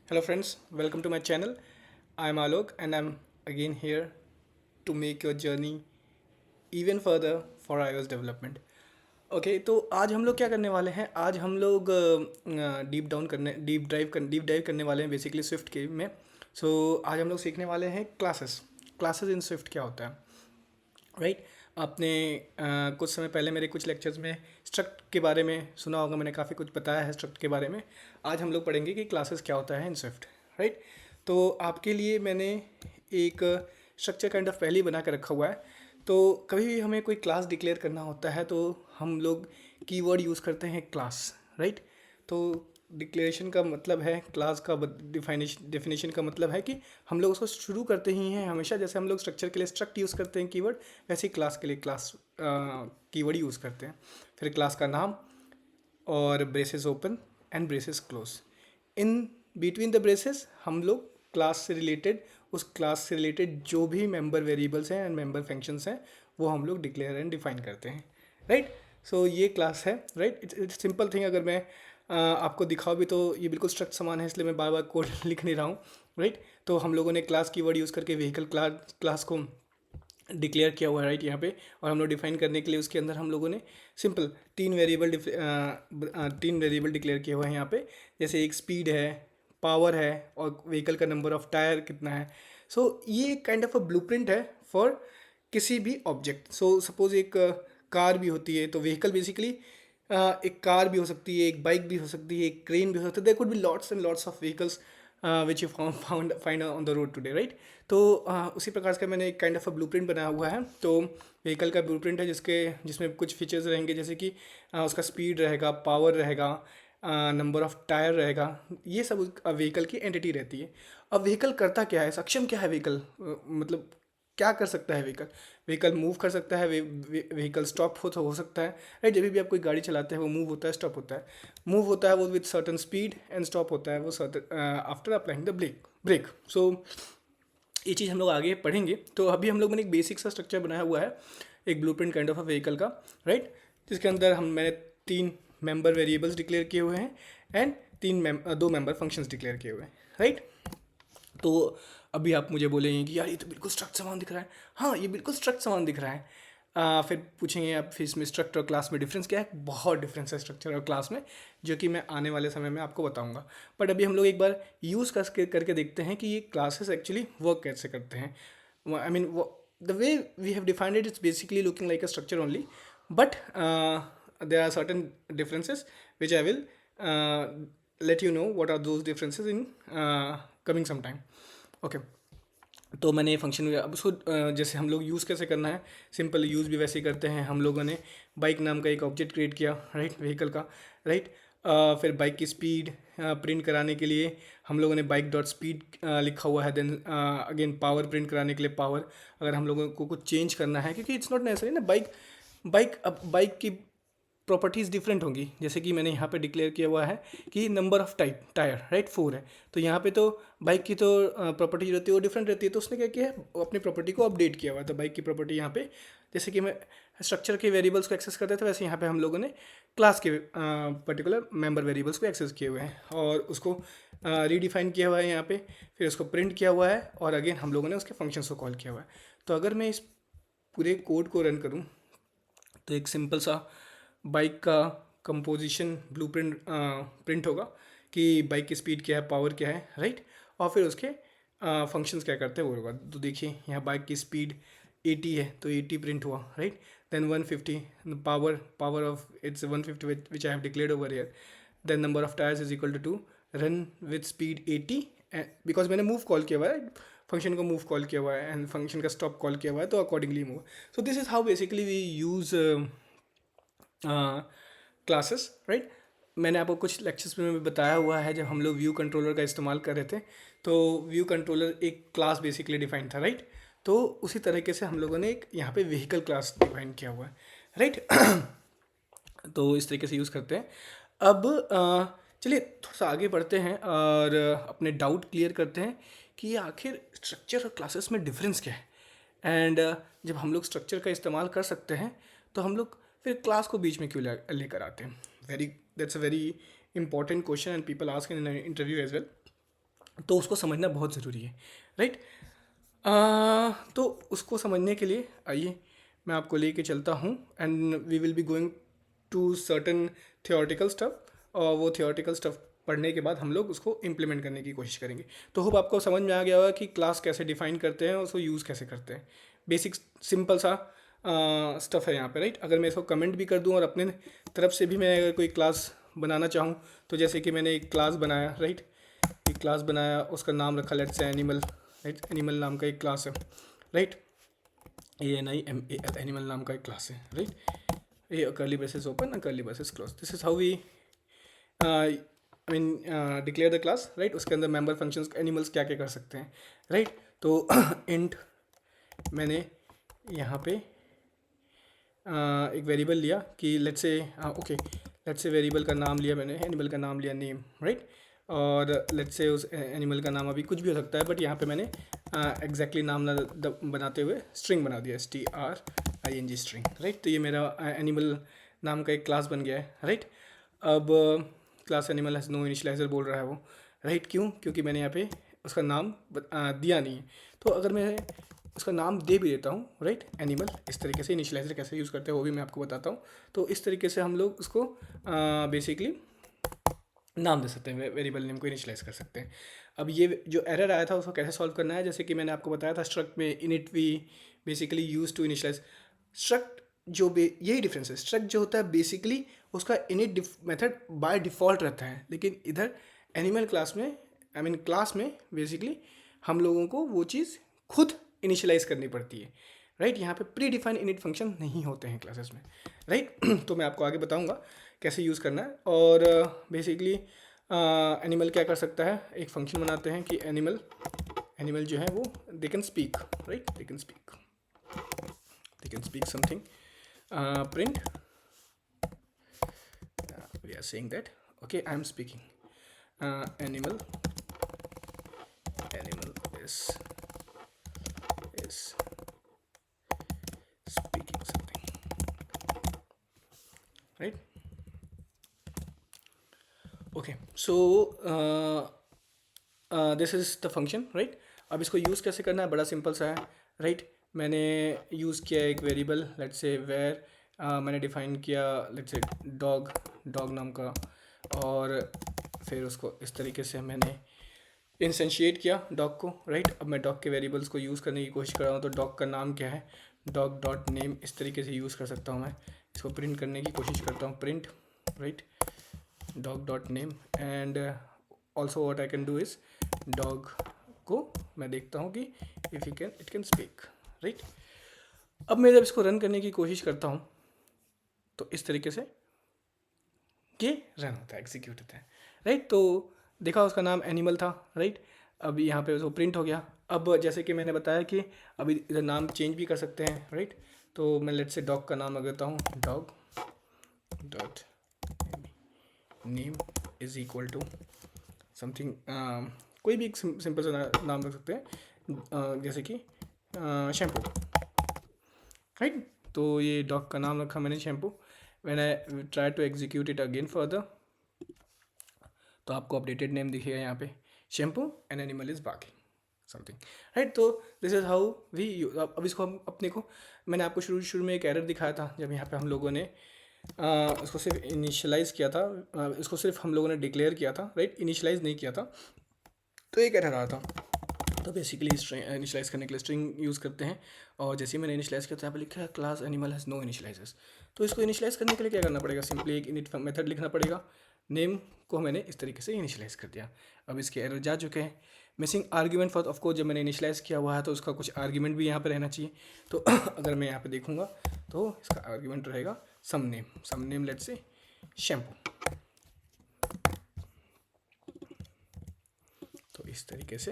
Hello friends, welcome to my channel. I'm Alok and I'm again here to make your journey even further for iOS development. Okay तो आज हम लोग क्या करने वाले हैं। आज हम लोग डीप डाइव करने वाले हैं बेसिकली स्विफ्ट के में। आज हम लोग सीखने वाले हैं क्लासेस इन स्विफ्ट क्या होता है, राइट। आपने कुछ समय पहले मेरे कुछ लेक्चर्स में स्ट्रक्ट के बारे में सुना होगा, मैंने काफ़ी कुछ बताया है स्ट्रक्ट के बारे में। आज हम लोग पढ़ेंगे कि क्लासेस क्या होता है इन स्विफ्ट, राइट। तो आपके लिए मैंने एक स्ट्रक्चर काइंड ऑफ पहले ही बना के रखा हुआ है। तो कभी भी हमें कोई क्लास डिक्लेयर करना होता है तो हम लोग कीवर्ड यूज़ करते हैं क्लास, राइट। तो डिक्लेरेशन का मतलब है क्लास का, डेफिनेशन का मतलब है कि हम लोग उसको शुरू करते ही हैं हमेशा, जैसे हम लोग स्ट्रक्चर के लिए स्ट्रक्ट यूज़ करते हैं कीवर्ड, वैसे ही क्लास के लिए क्लास कीवर्ड यूज़ करते हैं। फिर क्लास का नाम और braces open and braces close. In between the braces हम लोग क्लास से रिलेटेड, उस क्लास से रिलेटेड जो भी मेंबर वेरिएबल्स हैं एंड मेंबर फंक्शंस हैं वो हम लोग डिक्लेयर एंड डिफाइन करते हैं, राइट। ये क्लास है, राइट। It's simple thing. अगर मैं आपको दिखाओ भी तो ये बिल्कुल स्ट्रक्ट समान है, इसलिए मैं बार बार कोड लिख नहीं रहा हूँ, राइट। तो हम लोगों ने क्लास कीवर्ड यूज़ करके व्हीकल क्लास को डिक्लेयर किया हुआ है, राइट, यहाँ पे। और हम लोग डिफाइन करने के लिए उसके अंदर हम लोगों ने सिंपल तीन वेरिएबल डिक्लेयर किए हुए हैं यहाँ पे। जैसे एक स्पीड है, पावर है और व्हीकल का नंबर ऑफ टायर कितना है। ये काइंड ऑफ अ ब्लूप्रिंट है फॉर किसी भी ऑब्जेक्ट। सपोज एक कार भी होती है, तो व्हीकल बेसिकली एक कार भी हो सकती है, एक बाइक भी हो सकती है, एक क्रेन भी हो सकती है। There could be lots and lots of vehicles which you find on the road today, right. उसी प्रकार का मैंने एक काइंड ऑफ अ ब्लूप्रिंट बनाया हुआ है। तो व्हीकल का ब्लूप्रिंट है जिसमें कुछ फीचर्स रहेंगे, जैसे कि उसका स्पीड रहेगा, पावर रहेगा, नंबर ऑफ टायर रहेगा। ये सब व्हीकल की एंटिटी रहती है। अब व्हीकल करता क्या है, सक्षम क्या है व्हीकल, मतलब क्या कर सकता है व्हीकल। व्हीकल मूव कर सकता है, व्हीकल स्टॉप हो सकता है, राइट। जब भी आप कोई गाड़ी चलाते हैं वो मूव होता है, स्टॉप होता है। मूव होता है वो with certain speed and stop होता है वो certain after applying the brake. ये चीज़ हम लोग आगे पढ़ेंगे। तो अभी हम लोग मैंने एक बेसिक सा स्ट्रक्चर बनाया हुआ है, एक blueprint kind of a vehicle का, राइट। जिसके अंदर मैंने तीन मेंबर वेरिएबल्स डिक्लेयर किए हुए हैं एंड दो मेंबर फंक्शंस डिक्लेयर किए हुए हैं, राइट। तो अभी आप मुझे बोलेंगे कि यार ये तो बिल्कुल स्ट्रक्ट समान दिख रहा है। हाँ, ये बिल्कुल स्ट्रक्ट समान दिख रहा है। फिर पूछेंगे आप फिर इसमें स्ट्रक्चर और क्लास में डिफरेंस क्या है। बहुत डिफरेंस है स्ट्रक्चर और क्लास में, जो कि मैं आने वाले समय में आपको बताऊंगा। बट अभी हम लोग एक बार यूज़ करके देखते हैं कि ये क्लासेस एक्चुअली वर्क कैसे करते हैं। I mean the way we have defined it it's basically looking like a structure only, but there are certain differences which I will let you know what are those differences in coming sometime. Okay. तो मैंने ये function अब उसको जैसे हम लोग use कैसे करना है, सिंपल यूज़ भी वैसे ही करते हैं। हम लोगों ने बाइक नाम का एक ऑब्जेक्ट क्रिएट किया, राइट, व्हीकल का, राइट। फिर बाइक की स्पीड प्रिंट कराने के लिए हम लोगों ने बाइक डॉट स्पीड लिखा हुआ है। देन अगेन पावर प्रिंट कराने के लिए पावर, अगर हम लोगों को कुछ चेंज करना है, क्योंकि इट्स नॉट नेसेसरी ना। बाइक की प्रॉपर्टीज़ डिफरेंट होंगी। जैसे कि मैंने यहाँ पे डिक्लेयर किया हुआ है कि नंबर ऑफ टायर, राइट, 4 है। तो यहाँ पे तो बाइक की तो प्रॉपर्टी जो रहती है वो डिफरेंट रहती है। तो उसने क्या किया है, वो अपनी प्रॉपर्टी को अपडेट किया हुआ है। तो बाइक की प्रॉपर्टी यहाँ पे, जैसे कि मैं स्ट्रक्चर के वेरिएबल्स को एक्सेस करते थे, वैसे यहाँ पे हम लोगों ने क्लास के पर्टिकुलर मेंबर वेरिएबल्स को एक्सेस किए हुए हैं और उसको रीडिफाइन किया हुआ है यहाँ पे। फिर उसको प्रिंट किया हुआ है और अगेन हम लोगों ने उसके फंक्शंस को कॉल किया हुआ है। तो अगर मैं इस पूरे कोड को रन करूँ तो एक सिंपल सा बाइक का कंपोजिशन ब्लूप्रिंट प्रिंट होगा कि बाइक की स्पीड क्या है, पावर क्या है, राइट। और फिर उसके फंक्शंस क्या करते हैं वो होगा। तो देखिए यहाँ बाइक की स्पीड 80 है तो 80 प्रिंट हुआ, right. Then 150 power of it's 150 which I have declared over here. Then number of tyres is equal to run with speed 80, because मैंने मूव कॉल किया हुआ है, फंक्शन को मूव कॉल किया हुआ है एंड फंक्शन का स्टॉप कॉल किया हुआ है, तो accordingly move. So this is how basically we use classes, right. मैंने आपको कुछ लेक्चर्स में भी बताया हुआ है जब हम लोग व्यू कंट्रोलर का इस्तेमाल कर रहे थे। तो व्यू कंट्रोलर एक क्लास बेसिकली डिफाइन था, राइट। तो उसी तरीके से हम लोगों ने एक यहाँ पे व्हीकल क्लास डिफाइन किया हुआ है, राइट। तो इस तरीके से यूज़ करते हैं। अब चलिए थोड़ा सा आगे बढ़ते हैं और अपने डाउट क्लियर करते हैं कि आखिर स्ट्रक्चर और क्लासेस में डिफरेंस क्या है। एंड जब हम लोग स्ट्रक्चर का इस्तेमाल कर सकते हैं तो हम लोग फिर क्लास को बीच में क्यों लेकर आते हैं। Very that's a very important question and people ask in interview as well. तो उसको समझना बहुत ज़रूरी है, राइट। तो उसको समझने के लिए आइए मैं आपको लेके चलता हूँ, and we will be going to certain theoretical stuff, और वो थियोरेटिकल स्टफ पढ़ने के बाद हम लोग उसको इम्प्लीमेंट करने की कोशिश करेंगे। तो होप आपको समझ में आ गया होगा कि क्लास कैसे डिफाइन करते हैं और उसको यूज़ कैसे करते हैं। बेसिक सिंपल सा स्टफ है यहाँ पे, राइट। अगर मैं इसको कमेंट भी कर दूँ और अपने तरफ से भी मैं अगर कोई क्लास बनाना चाहूँ, तो जैसे कि मैंने एक क्लास बनाया, राइट, एक क्लास बनाया, उसका नाम रखा let's say animal, right. Animal नाम का एक क्लास है, राइट। ANIMAL एनिमल नाम का एक क्लास है, राइट। ये curly braces open, curly braces close, this is how we I mean declare the class, right. उसके अंदर मेंबर फंक्शंस एनिमल्स क्या क्या कर सकते हैं, राइट। तो इंट मैंने यहाँ पे एक वेरिएबल लिया कि let's say okay, let's say variable का नाम लिया मैंने, एनिमल का नाम लिया नेम, राइट। और लेट्स से उस एनिमल का नाम अभी कुछ भी हो सकता है, बट यहाँ पे मैंने एग्जैक्टली नाम ना बनाते हुए स्ट्रिंग बना दिया, STRING स्ट्रिंग, राइट। तो ये मेरा एनिमल नाम का एक क्लास बन गया है, राइट। अब class animal has no initialiser बोल रहा है वो, राइट। क्यों? क्योंकि मैंने यहाँ पे उसका नाम दिया नहीं है। तो अगर मैं उसका नाम दे भी देता हूँ, राइट, एनिमल, इस तरीके से इनिशियलाइजर कैसे यूज़ करते हैं वो भी मैं आपको बताता हूँ। तो इस तरीके से हम लोग उसको बेसिकली नाम दे सकते हैं, वेरिएबल नेम को इनिशियलाइज कर सकते हैं। अब ये जो एरर आया था उसको कैसे सॉल्व करना है, जैसे कि मैंने आपको बताया था स्ट्रक्ट में init we basically use to initialise struct, जो यही डिफरेंस है। स्ट्रक्ट जो होता है बेसिकली उसका इनिट मेथड बाय डिफ़ॉल्ट रहता है, लेकिन इधर एनिमल क्लास में क्लास में बेसिकली हम लोगों को वो चीज़ खुद इनिशियलाइज करनी पड़ती है, राइट। यहाँ पे प्री डिफाइन इनिट फंक्शन नहीं होते हैं क्लासेस में, राइट। तो मैं आपको आगे बताऊंगा कैसे यूज़ करना है। और बेसिकली एनिमल क्या कर सकता है, एक फंक्शन बनाते हैं कि एनिमल जो है वो they can speak, right, they can speak something, print we are saying that okay I am speaking animal is speaking something, right? Okay, so this is the function, right. अब इसको use कैसे करना है, बड़ा simple सा है, right. मैंने use किया एक वेरिएबल लेट्स से वेयर, मैंने डिफाइन किया लेट्स से डॉग नाम का, और फिर उसको इस तरीके से मैंने इंस्टेंशिएट किया डॉग को, राइट। अब मैं डॉग के वेरिएबल्स को यूज़ करने की कोशिश कर रहा हूँ, तो डॉग का नाम क्या है, डॉग डॉट नेम, इस तरीके से यूज़ कर सकता हूँ मैं। इसको प्रिंट करने की कोशिश करता हूँ, print, right, dog dot name, and also what I can do is dog को मैं देखता हूँ कि if it can speak, right. अब मैं जब इसको रन करने की कोशिश करता हूँ तो इस तरीके से ये रन होता है, एग्जीक्यूट होता है, राइट। तो देखा उसका नाम एनिमल था, राइट। अब यहाँ पे उसको प्रिंट हो गया। अब जैसे कि मैंने बताया कि अभी इधर नाम चेंज भी कर सकते हैं, राइट। तो मैं लेट से डॉग का नाम लगाता हूँ, dog dot name is equal to something, कोई भी एक सिंपल सा नाम रख सकते हैं, जैसे कि शैम्पू, राइट। तो ये डॉग का नाम रखा मैंने shampoo. When I try to execute it again further, तो आपको अपडेटेड नेम दिखेगा यहाँ पे, shampoo and animal is barking something, right. तो दिस इज़ हाउ वी अब इसको हम अपने को, मैंने आपको शुरू में एक एरर दिखाया था जब यहाँ पे हम लोगों ने उसको सिर्फ इनिशियलाइज़ किया था, इसको सिर्फ हम लोगों ने डिक्लेयर किया था, राइट, इनिशियलाइज़ नहीं किया था, तो एक एरर आ रहा था। तो बेसिकली इनिशियलाइज़ करने के लिए स्ट्रिंग यूज़ करते हैं, और जैसे ही मैंने इनिशियलाइज़ किया तो यहाँ पर लिखा है क्लास एनिमल हैज़ नो इनिशियलाइजर्स। तो इसको इनिशियलाइज़ करने के लिए क्या करना पड़ेगा, सिंपली एक इनिट मेथड लिखना पड़ेगा। नेम को मैंने इस तरीके से इनिशियलाइज़ कर दिया। अब इसके एरर जा चुके हैं। मिसिंग आर्ग्यूमेंट फॉर, ऑफकोर्स जब मैंने इनिशियलाइज़ किया हुआ है तो उसका कुछ आर्ग्यूमेंट भी यहाँ पर रहना चाहिए। तो अगर मैं यहाँ पर देखूँगा तो इसका आर्ग्यूमेंट रहेगा some name let's say shampoo. तो इस तरीके से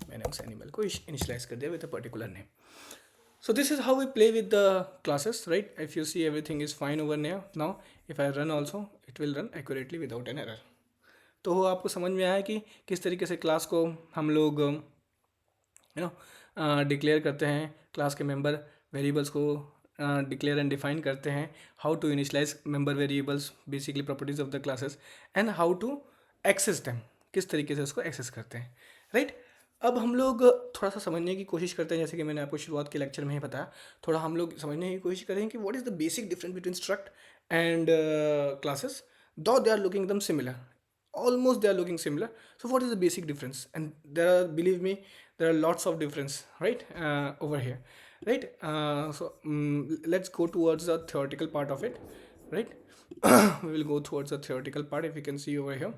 मैंने उस एनिमल को इनिशियलाइज़ कर दिया with a particular name. So this is how we play with the classes, right? If you see everything is fine over now, if I run also, it will run accurately without an error. तो आपको समझ में आया कि किस तरीके से class को हम लोग डिक्लेयर करते हैं, क्लास के मेंबर वेरिएबल्स को डिक्लेयर एंड डिफाइन करते हैं, how to initialise member variables, basically properties of the classes, and how to access them, किस तरीके से उसको एक्सेस करते हैं, राइट। अब हम लोग थोड़ा सा समझने की कोशिश करते हैं, जैसे कि मैंने आपको शुरुआत के लेक्चर में ही बताया, थोड़ा हम लोग समझने की कोशिश करें कि what is the basic difference between struct and classes, दो दे आर लुकिंग एकदम similar, almost they are looking similar. So what is the basic difference? And there are, believe me, there are lots of difference, right, over here, right. Let's go towards the theoretical part of it, right. We will go towards the theoretical part, if you can see over here,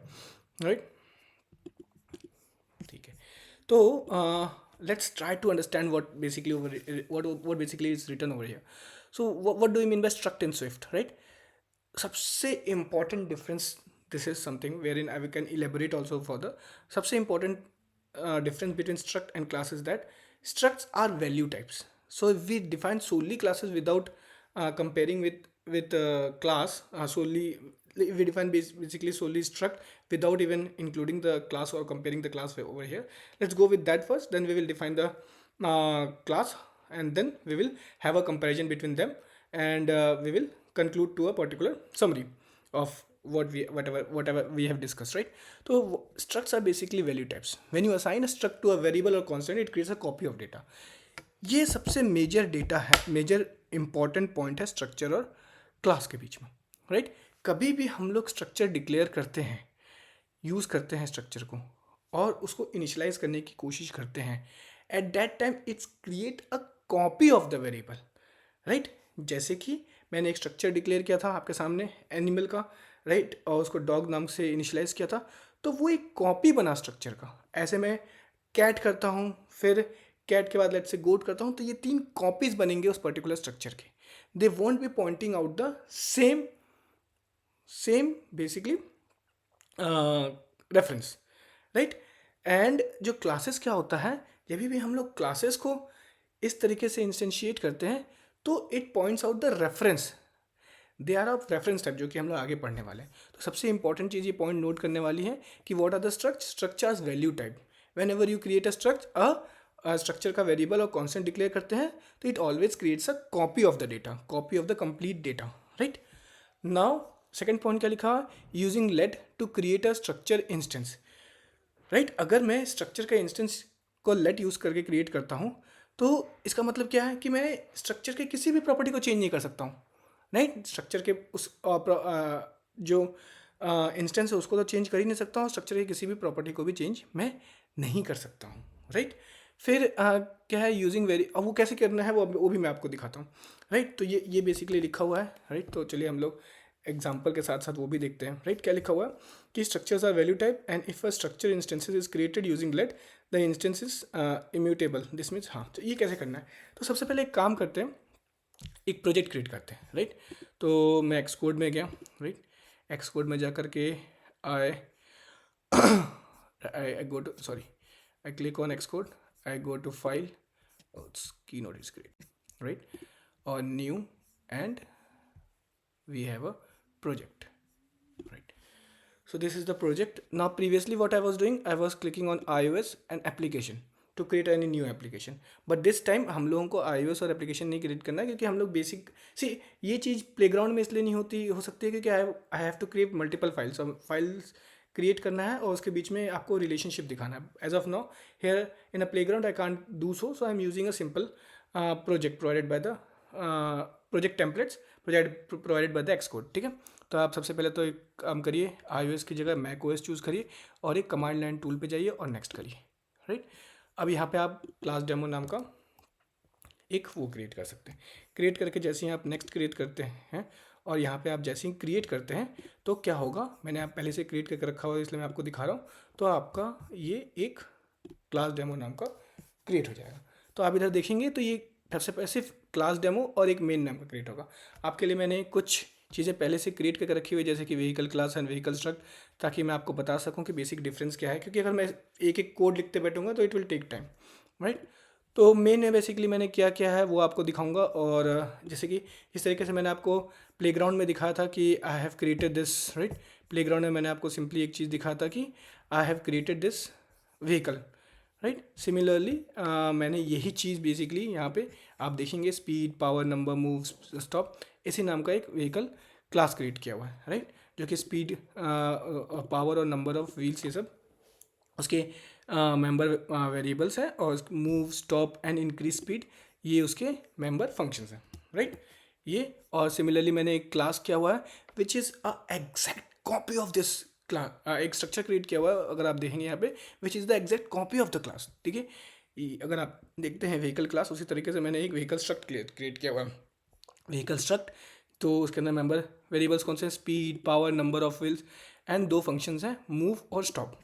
right. ठीक है, तो let's try to understand what basically what basically is written over here. So what do you mean by struct in Swift, right? सबसे important difference, this is something wherein I can elaborate also further. सबसे important difference between struct and class is that structs are value types. So if we define solely classes without comparing with class, solely if we define basically solely struct without even including the class or comparing the class over here, let's go with that first, then we will define the class, and then we will have a comparison between them, and we will conclude to a particular summary of whatever we have discussed, right. So structs are basically value types. When you assign a struct to a variable or constant, it creates a copy of data. ये सबसे major data है, major important point है structure और class के बीच में, right. कभी भी हम लोग स्ट्रक्चर डिक्लेयर करते हैं, यूज़ करते हैं स्ट्रक्चर को, और उसको इनिशियलाइज करने की कोशिश करते हैं, at that time it's create a copy of the variable, right. जैसे कि मैंने एक स्ट्रक्चर डिक्लेयर किया था आपके सामने एनिमल का, राइट, और उसको डॉग नाम से इनिशियलाइज किया था, तो वो एक कॉपी बना स्ट्रक्चर का। ऐसे मैं कैट करता हूँ, फिर कैट के बाद लेट से गोट करता हूँ, तो ये 3 कॉपीज बनेंगे उस पर्टिकुलर स्ट्रक्चर के। They won't be pointing out the same basically reference, right. एंड जो क्लासेस क्या होता है, जब भी हम लोग क्लासेस को इस तरीके से इंस्टेंशिएट करते हैं, तो it points out the reference, they are of reference type, जो कि हम लोग आगे पढ़ने वाले हैं। तो सबसे इंपॉर्टेंट चीज़ ये पॉइंट नोट करने वाली है कि what are the structures value type. Whenever you create a structure का वेरिएबल और कॉन्स्टेंट डिक्लेयर करते हैं, तो it always creates a copy of the data, copy of the complete data, right. Now second point क्या लिखा, using let to create a structure instance, right. अगर मैं structure का इंस्टेंस को लेट यूज़ करके क्रिएट करता हूँ, तो इसका मतलब क्या है कि मैं स्ट्रक्चर के किसी भी प्रॉपर्टी को चेंज नहीं कर सकता हूँ, राइट। स्ट्रक्चर के उस जो इंस्टेंस है उसको तो चेंज कर ही नहीं सकता हूँ, स्ट्रक्चर की किसी भी प्रॉपर्टी को भी चेंज मैं नहीं कर सकता हूँ, राइट। फिर क्या है, यूजिंग वेरी, अब वो कैसे करना है वो भी मैं आपको दिखाता हूँ, राइट। तो ये बेसिकली लिखा हुआ है, राइट। तो चलिए हम लोग एग्जाम्पल के साथ साथ वो भी देखते हैं, राइट। क्या लिखा हुआ है कि structures are value type and if a structure instances is created using let the instance is immutable, this means, हाँ। तो ये कैसे करना है, तो सबसे पहले एक काम करते हैं, एक प्रोजेक्ट क्रिएट करते हैं, राइट। तो मैं एक्स कोड में गया, राइट। एक्स कोड में जा कर के I I go to, sorry, I click on Xcode, I go to file, keynote is create, right, और new, and we have a project, right. So this is the project. Now previously what I was doing, I was clicking on iOS and application to create any new application, but this time हम लोगों को iOS और application नहीं create करना है, क्योंकि हम लोग बेसिक ये चीज़ प्लेग्राउंड में इसलिए नहीं हो सकती है क्योंकि I have to create multiple files, files create करना है और उसके बीच में आपको रिलेशनशिप दिखाना है। As of now here in a playground I can't do so I am using a simple project provided by the project templates provided by the Xcode, ठीक है। तो आप सबसे पहले तो एक काम करिए, iOS की जगह मैक OS चूज़ करिए और एक कमांड लाइन टूल पे जाइए और नेक्स्ट करिए, राइट। अब यहाँ पे आप क्लास डेमो नाम का एक वो क्रिएट कर सकते हैं। क्रिएट करके जैसे ही आप नेक्स्ट क्रिएट करते हैं, और यहाँ पे आप जैसे ही क्रिएट करते हैं, तो क्या होगा, मैंने आप पहले से क्रिएट करके रखा हुआ है इसलिए मैं आपको दिखा रहा हूँ। तो आपका ये एक क्लास डेमो नाम का क्रिएट हो जाएगा। तो आप इधर देखेंगे तो ये सबसे पहले सिर्फ क्लास डेमो और एक मेन नाम का क्रिएट होगा। आपके लिए मैंने कुछ चीज़ें पहले से क्रिएट करके रखी हुई है, जैसे कि vehicle class and vehicle struct, ताकि मैं आपको बता सकूं कि बेसिक डिफरेंस क्या है, क्योंकि अगर मैं एक एक कोड लिखते बैठूंगा तो it will take time, right. तो मेन में बेसिकली मैंने क्या क्या है वो आपको दिखाऊंगा, और जैसे कि इस तरीके से मैंने आपको प्लेग्राउंड में दिखाया था कि I have created this, right. Playground में मैंने आपको सिंपली एक चीज़ दिखाया था कि I have created this vehicle, right. Similarly मैंने यही चीज़ बेसिकली यहाँ पे आप देखेंगे speed, power, number, move, stop, इसी नाम का एक व्हीकल क्लास क्रिएट किया हुआ है, राइट। जो कि स्पीड, पावर और नंबर ऑफ व्हील्स ये सब उसके मेंबर वेरिएबल्स हैं, और move, stop and increase speed ये उसके मेंबर फंक्शंस हैं, राइट। ये और सिमिलरली मैंने एक क्लास किया हुआ है which is a exact copy of this class, एक स्ट्रक्चर क्रिएट किया हुआ है अगर आप देखेंगे यहाँ पे, which is the exact copy of the class, ठीक है। अगर आप देखते हैं व्हीकल क्लास, उसी तरीके से मैंने एक व्हीकल स्ट्रक्ट क्रिएट किया हुआ है, व्हीकल स्ट्रक्ट। तो उसके अंदर मेंबर वेरिएबल्स कौन से हैं, speed, power, number of wheels, and दो फंक्शंस हैं, मूव और स्टॉप।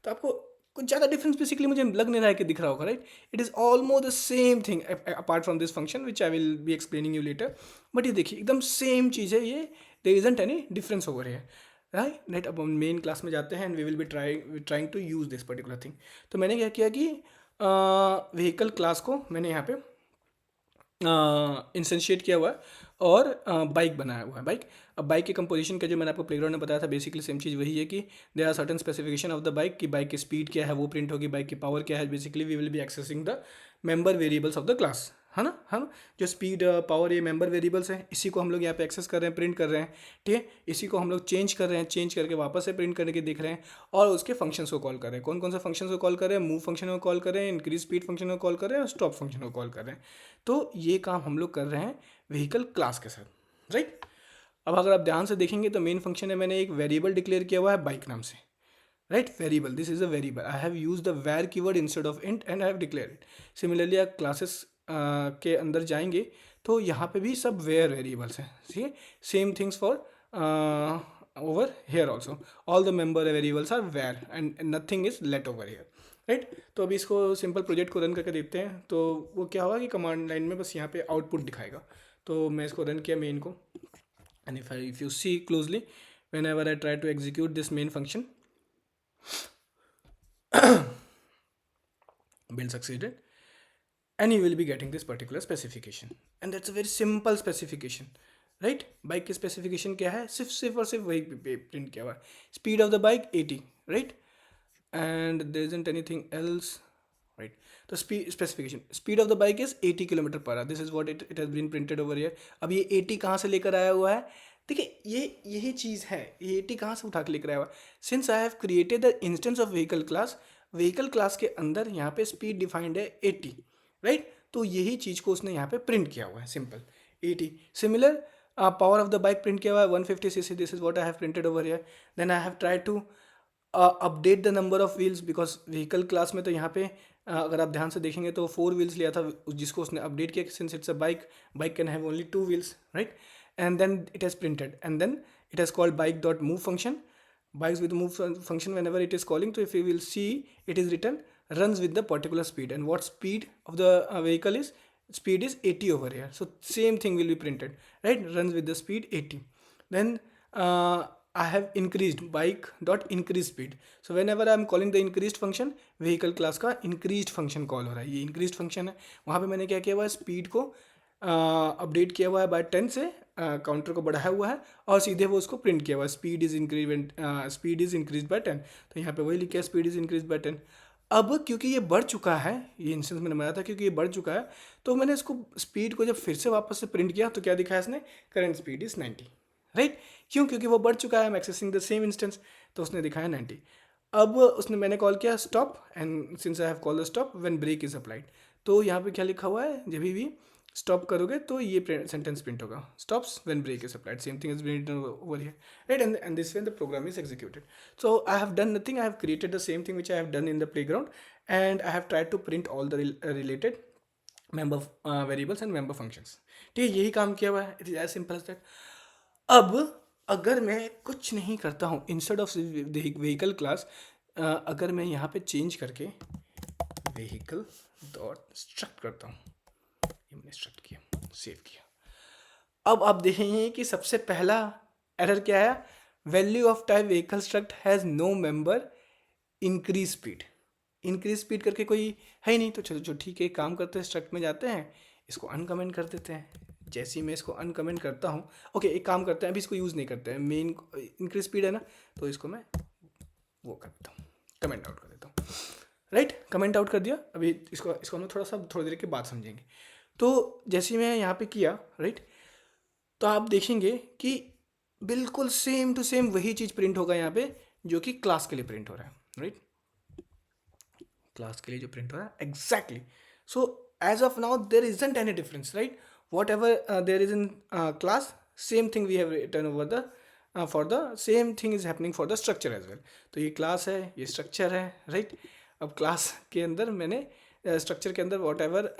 तो आपको कुछ ज़्यादा डिफरेंस बेसिकली मुझे लग नहीं रहा है कि दिख रहा होगा, right. It is almost the same thing apart from this function which I will be explaining you later. But ये देखिए एकदम सेम चीज़ है ये, there isn't any difference over है, राइट। अब हम मेन क्लास में जाते हैं and we will be trying to use this particular thing. तो मैंने क्या किया कि व्हीकल क्लास को मैंने यहाँ पे इंस्टेंशिएट किया हुआ है और बाइक बनाया हुआ है, बाइक। अब बाइक की कंपोजिशन का जो मैंने आपको प्लेग्राउंड में बताया था, बेसिकली सेम चीज़ वही है कि there are certain specification of the bike, कि बाइक की स्पीड क्या है वो प्रिंट होगी, बाइक की पावर क्या है। Basically we will be accessing the member variables of the class, है ना। हम जो स्पीड, पावर, ये मेंबर वेरिएबल्स हैं, इसी को हम लोग यहाँ पे एक्सेस कर रहे हैं, प्रिंट कर रहे हैं, ठीक है। इसी को हम लोग चेंज कर रहे हैं, चेंज करके वापस से प्रिंट करने के देख रहे हैं, और उसके फंक्शंस को कॉल कर रहे हैं। कौन कौन से फंक्शंस को कॉल कर रहे हैं, मूव फंक्शन को कॉल कर रहे हैं, इंक्रीज स्पीड फंक्शन को कॉल कर रहे हैं, और स्टॉप फंक्शन को कॉल कर रहे हैं। तो ये काम हम लोग कर रहे हैं व्हीकल क्लास के साथ, राइट। अब अगर आप ध्यान से देखेंगे तो मेन फंक्शन है, मैंने एक वेरिएबल डिक्लेयर किया हुआ है बाइक नाम से, right. Variable, this is a variable, I have use the var keyword instead of int and I have declare it. Similarly आप क्लासेस के अंदर जाएंगे तो यहाँ पे भी सब वेयर वेरिएबल्स हैं, ठीक है। Same things for over here also, all the member variables are var and nothing is let over here, right. तो अभी इसको सिंपल प्रोजेक्ट को रन करके देखते हैं। तो वो क्या होगा कि कमांड लाइन में बस यहाँ पे आउटपुट दिखाएगा। तो मैं इसको रन किया मेन को, and if you see closely, whenever I try to execute this main function, build succeeded, and you will be getting this particular specification, and that's a very simple specification, right। Bike की specification क्या है, सिर्फ और सिर्फ वही print किया हुआ है, speed of the bike 80, right, and there isn't anything else, right. तो specification, speed of the bike is 80 kilometre per hour, this is what it has been printed over here. अब ये 80 कहाँ से लेकर आया हुआ है, देखिए ये यही चीज़ है, ये 80 कहाँ से उठा के लेकर आया हुआ है। Since I have created the instance of vehicle class, vehicle class के अंदर यहाँ पे स्पीड डिफाइंड है 80, राइट। तो यही चीज़ को उसने यहाँ पे प्रिंट किया हुआ है, simple 80। Similar power of the bike print किया हुआ है 150 cc, this is what I have printed over here. Then I have try to update the number of wheels, because vehicle class में तो यहाँ पे अगर आप ध्यान से देखेंगे तो 4 व्हील्स लिया था, जिसको उसने अपडेट किया, since it's a bike, bike can have only 2 wheels, right. And then it has printed, and then it has called bike dot move function, bikes with move function whenever it is calling. So if you will see, it is written runs with the particular speed, and what speed of the vehicle is, speed is 80 over here. So same thing will be printed, right, runs with the speed 80. Then I have increased bike dot increase speed. So whenever I am calling the increased function, vehicle class का increased function call हो रहा है, ये increased function है। वहाँ पे मैंने क्या किया हुआ है, स्पीड को अपडेट किया हुआ है बाय 10 से, काउंटर को बढ़ाया हुआ है, और सीधे वो उसको प्रिंट किया हुआ है, स्पीड इज इंक्रीज बाय 10। तो यहाँ पे वही लिखा है, स्पीड इज इंक्रीज बाय 10। अब क्योंकि ये बढ़ चुका है, ये इंस्टेंस मैंने बनाया था, क्योंकि ये बढ़ चुका है, तो मैंने इसको स्पीड को जब फिर से वापस से प्रिंट किया तो क्या दिखाया इसने, करंट स्पीड इज 90, राइट। क्यों, क्योंकि वो बढ़ चुका है, I am accessing the same instance, तो उसने दिखाया 90। अब उसने मैंने कॉल किया stop, and since I have call the stop when brake is applied. तो यहाँ पे क्या लिखा हुआ है, जब भी स्टॉप करोगे तो ये सेंटेंस प्रिंट होगा, stops when brake is applied, same thing is been written over here, right. And this way the program is executed. So I have done nothing, I have created the same thing which I have done in the playground, and I have tried to print all the related member variables and member functions, ठीक है, यही काम किया हुआ है, it is as simple as that. अब अगर मैं कुछ नहीं करता हूँ, इंस्टेड ऑफ व्हीकल क्लास, अगर मैं यहाँ पे चेंज करके व्हीकल डॉट स्ट्रक्ट करता हूँ, ये मैंने स्ट्रक्ट किया, सेव किया, अब आप देखेंगे कि सबसे पहला एरर क्या है, value of type vehicle struct has no member increase speed. Increase speed करके कोई है ही नहीं, तो चलो जो ठीक है, काम करते हैं, स्ट्रक्ट में जाते हैं, इसको अनकमेंट कर देते हैं। जैसे ही मैं इसको अनकमेंट करता हूँ, ओके एक काम करते हैं, अभी इसको यूज़ नहीं करते हैं, मेन इंक्रीज स्पीड है ना, तो इसको मैं वो कर देता हूँ, कमेंट आउट कर देता हूँ, राइट। कमेंट आउट कर दिया। अभी इसको हम थोड़ी देर के बाद समझेंगे। तो जैसे मैं यहाँ पे किया, राइट, तो आप देखेंगे कि बिल्कुल सेम टू सेम वही चीज़ प्रिंट होगा यहाँ पे, जो कि क्लास के लिए प्रिंट हो रहा है, राइट। क्लास के लिए जो प्रिंट हो रहा है exactly. So as of now there isn't any difference, right. Whatever there is in class, same thing we have return over the for the same thing is happening for the structure as well. तो ये class है, ये structure है, right. अब class के अंदर मैंने structure के अंदर whatever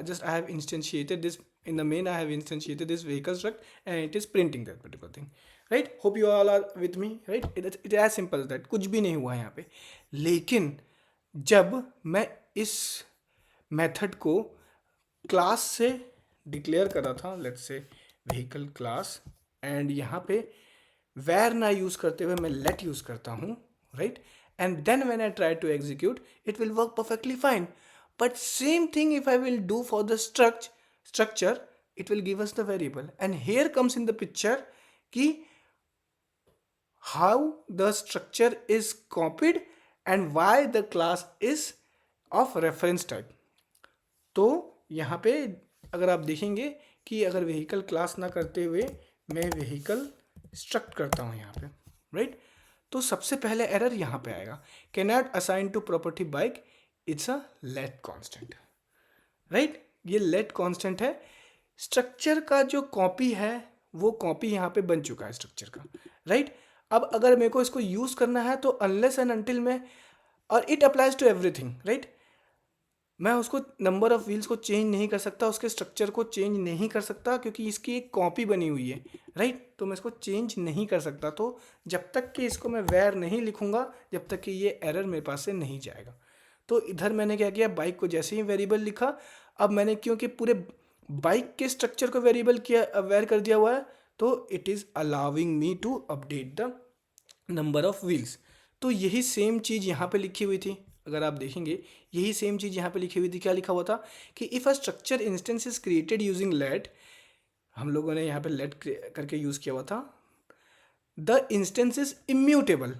just I have instantiated this in the main. I have instantiated this vehicle struct and it is printing that particular thing, right. Hope you all are with me, right. It is as simple as that. कुछ भी नहीं हुआ यहाँ पे. लेकिन जब मैं इस मेथड को क्लास से डिक्लेयर कर रहा था, let's say vehicle class, and यहाँ पे where ना यूज़ करते हुए मैं let यूज़ करता हूँ, right. And then when I try to execute, it will work perfectly fine. But same thing if I will do for the structure, it will give us the variable. And here comes in the picture कि how the structure is copied and why the class is of reference type. तो यहाँ पे अगर आप देखेंगे कि अगर vehicle class ना करते हुए मैं व्हीकल स्ट्रक्ट करता हूँ यहाँ पे, राइट. तो सबसे पहले एरर यहाँ पे आएगा, can not assign to property bike, it's a let constant, right. ये लेट कांस्टेंट है. स्ट्रक्चर का जो कॉपी है वो कॉपी यहाँ पे बन चुका है स्ट्रक्चर का, राइट. अब अगर मेरे को इसको यूज़ करना है तो अनलेस एंड अनटिल मैं, और it applies to everything, right. मैं उसको नंबर ऑफ व्हील्स को चेंज नहीं कर सकता, उसके स्ट्रक्चर को चेंज नहीं कर सकता क्योंकि इसकी एक कॉपी बनी हुई है, राइट. तो मैं इसको चेंज नहीं कर सकता. तो जब तक कि इसको मैं वेयर नहीं लिखूंगा, जब तक कि ये एरर मेरे पास से नहीं जाएगा. तो इधर मैंने क्या किया, बाइक को जैसे ही वेरिएबल लिखा, अब मैंने क्योंकि पूरे बाइक के स्ट्रक्चर को वेरिएबल किया, वेयर कर दिया हुआ है, तो it is allowing me to update the number of wheels. तो यही सेम चीज़ यहाँ पे लिखी हुई थी. अगर आप देखेंगे यही सेम चीज़ यहाँ पे लिखी हुई थी. क्या लिखा हुआ था कि if a structure instance is created using let, हम लोगों ने यहाँ पे लेट करके यूज़ किया हुआ था. The instance is immutable,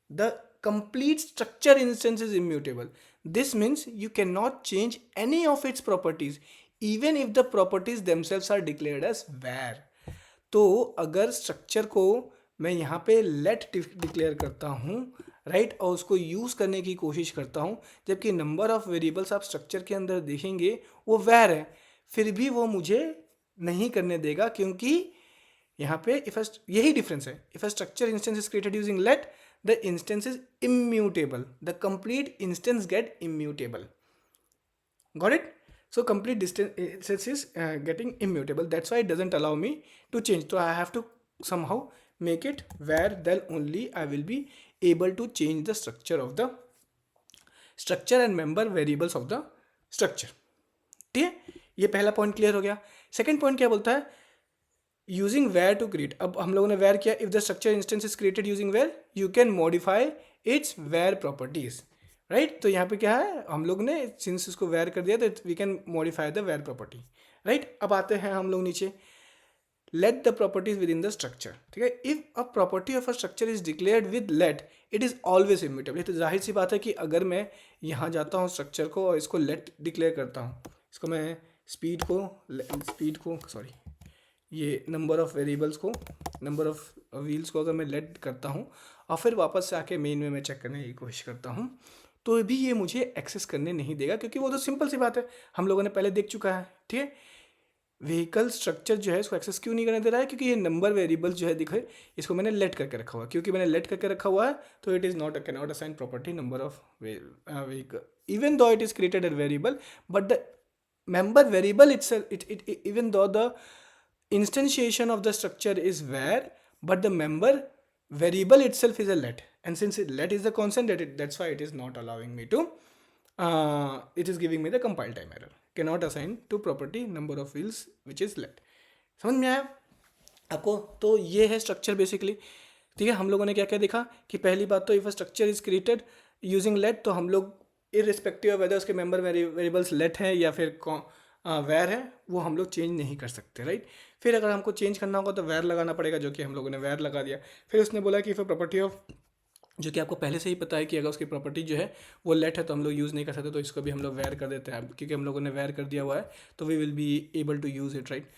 the complete structure instance is immutable. This means you cannot change any of its properties even if the properties themselves are declared as var. तो अगर स्ट्रक्चर को मैं यहाँ पे let डिक्लेयर करता हूँ, right, और उसको यूज़ करने की कोशिश करता हूँ, जबकि नंबर ऑफ वेरिएबल्स आप स्ट्रक्चर के अंदर देखेंगे वो var है, फिर भी वो मुझे नहीं करने देगा क्योंकि यहाँ पे यही डिफरेंस है. If a structure instance is created using let, the instance is immutable. The complete instance get immutable. Got it? So complete instance is getting immutable. That's why it doesn't allow me to change. So I have to somehow make it where then only I will be able to change the structure of the structure and member variables of the structure. ठीक है, ये पहला point clear हो गया. Second point क्या बोलता है, using var to create. अब हम लोगों ने वेयर किया, if the structure instance is created using var you can modify its var properties, right. तो यहाँ पे क्या है, हम लोग ने सिंस इसको वेयर कर दिया तो we can modify the var property, right. अब आते हैं हम लोग नीचे, let the properties within the structure. ठीक है, if a property of a structure is declared with let it is always immutable. तो जाहिर सी बात है कि अगर मैं यहाँ जाता हूँ स्ट्रक्चर को और इसको लेट डिक्लेयर करता हूँ, इसको मैं स्पीड को सॉरी ये नंबर ऑफ वेरिएबल्स को, नंबर ऑफ व्हील्स को अगर मैं लेट करता हूँ और फिर वापस से आके मेन में मैं चेक करने की कोशिश करता हूँ, तो भी ये मुझे एक्सेस करने नहीं देगा क्योंकि वो तो सिंपल सी बात है, हम लोगों ने पहले देख चुका है. ठीक है, व्हीकल स्ट्रक्चर जो है इसको एक्सेस क्यों नहीं करने दे रहा है, क्योंकि ये नंबर वेरिएबल्स जो है दिखे, इसको मैंने लेट करके रखा हुआ है. क्योंकि मैंने लेट करके रखा हुआ है तो it is not can not assign property number of vehicle even though it is created as variable, but the member variable itself, even though the instantiation of the structure is var, but the member variable itself is a let, and since let is the constant, that's why it is not allowing me to it is giving me the compile time error, cannot assign to property number of wheels which is let. समझ में आया आपको? तो ये है structure basically. ठीक है, हम लोगों ने क्या क्या देखा कि पहली बात तो if a structure is created using let, तो हम लोग इरिस्पेक्टिव ऑफ वेदर उसके मेंबर वेरिएबल्स लेट हैं या फिर वेर है, वो हम लोग चेंज नहीं कर सकते, राइट. फिर अगर हमको चेंज करना होगा तो वेर लगाना पड़ेगा, जो कि हम लोगों ने वेर लगा दिया. फिर उसने बोला कि फिर प्रॉपर्टी ऑफ, जो कि आपको पहले से ही पता है कि अगर उसकी प्रॉपर्टी जो है वो लेट है तो हम लोग यूज़ नहीं कर सकते, तो इसको भी हम लोग वेर कर देते हैं क्योंकि हम लोगों ने वेर कर दिया हुआ है, तो we will be able to use it, right.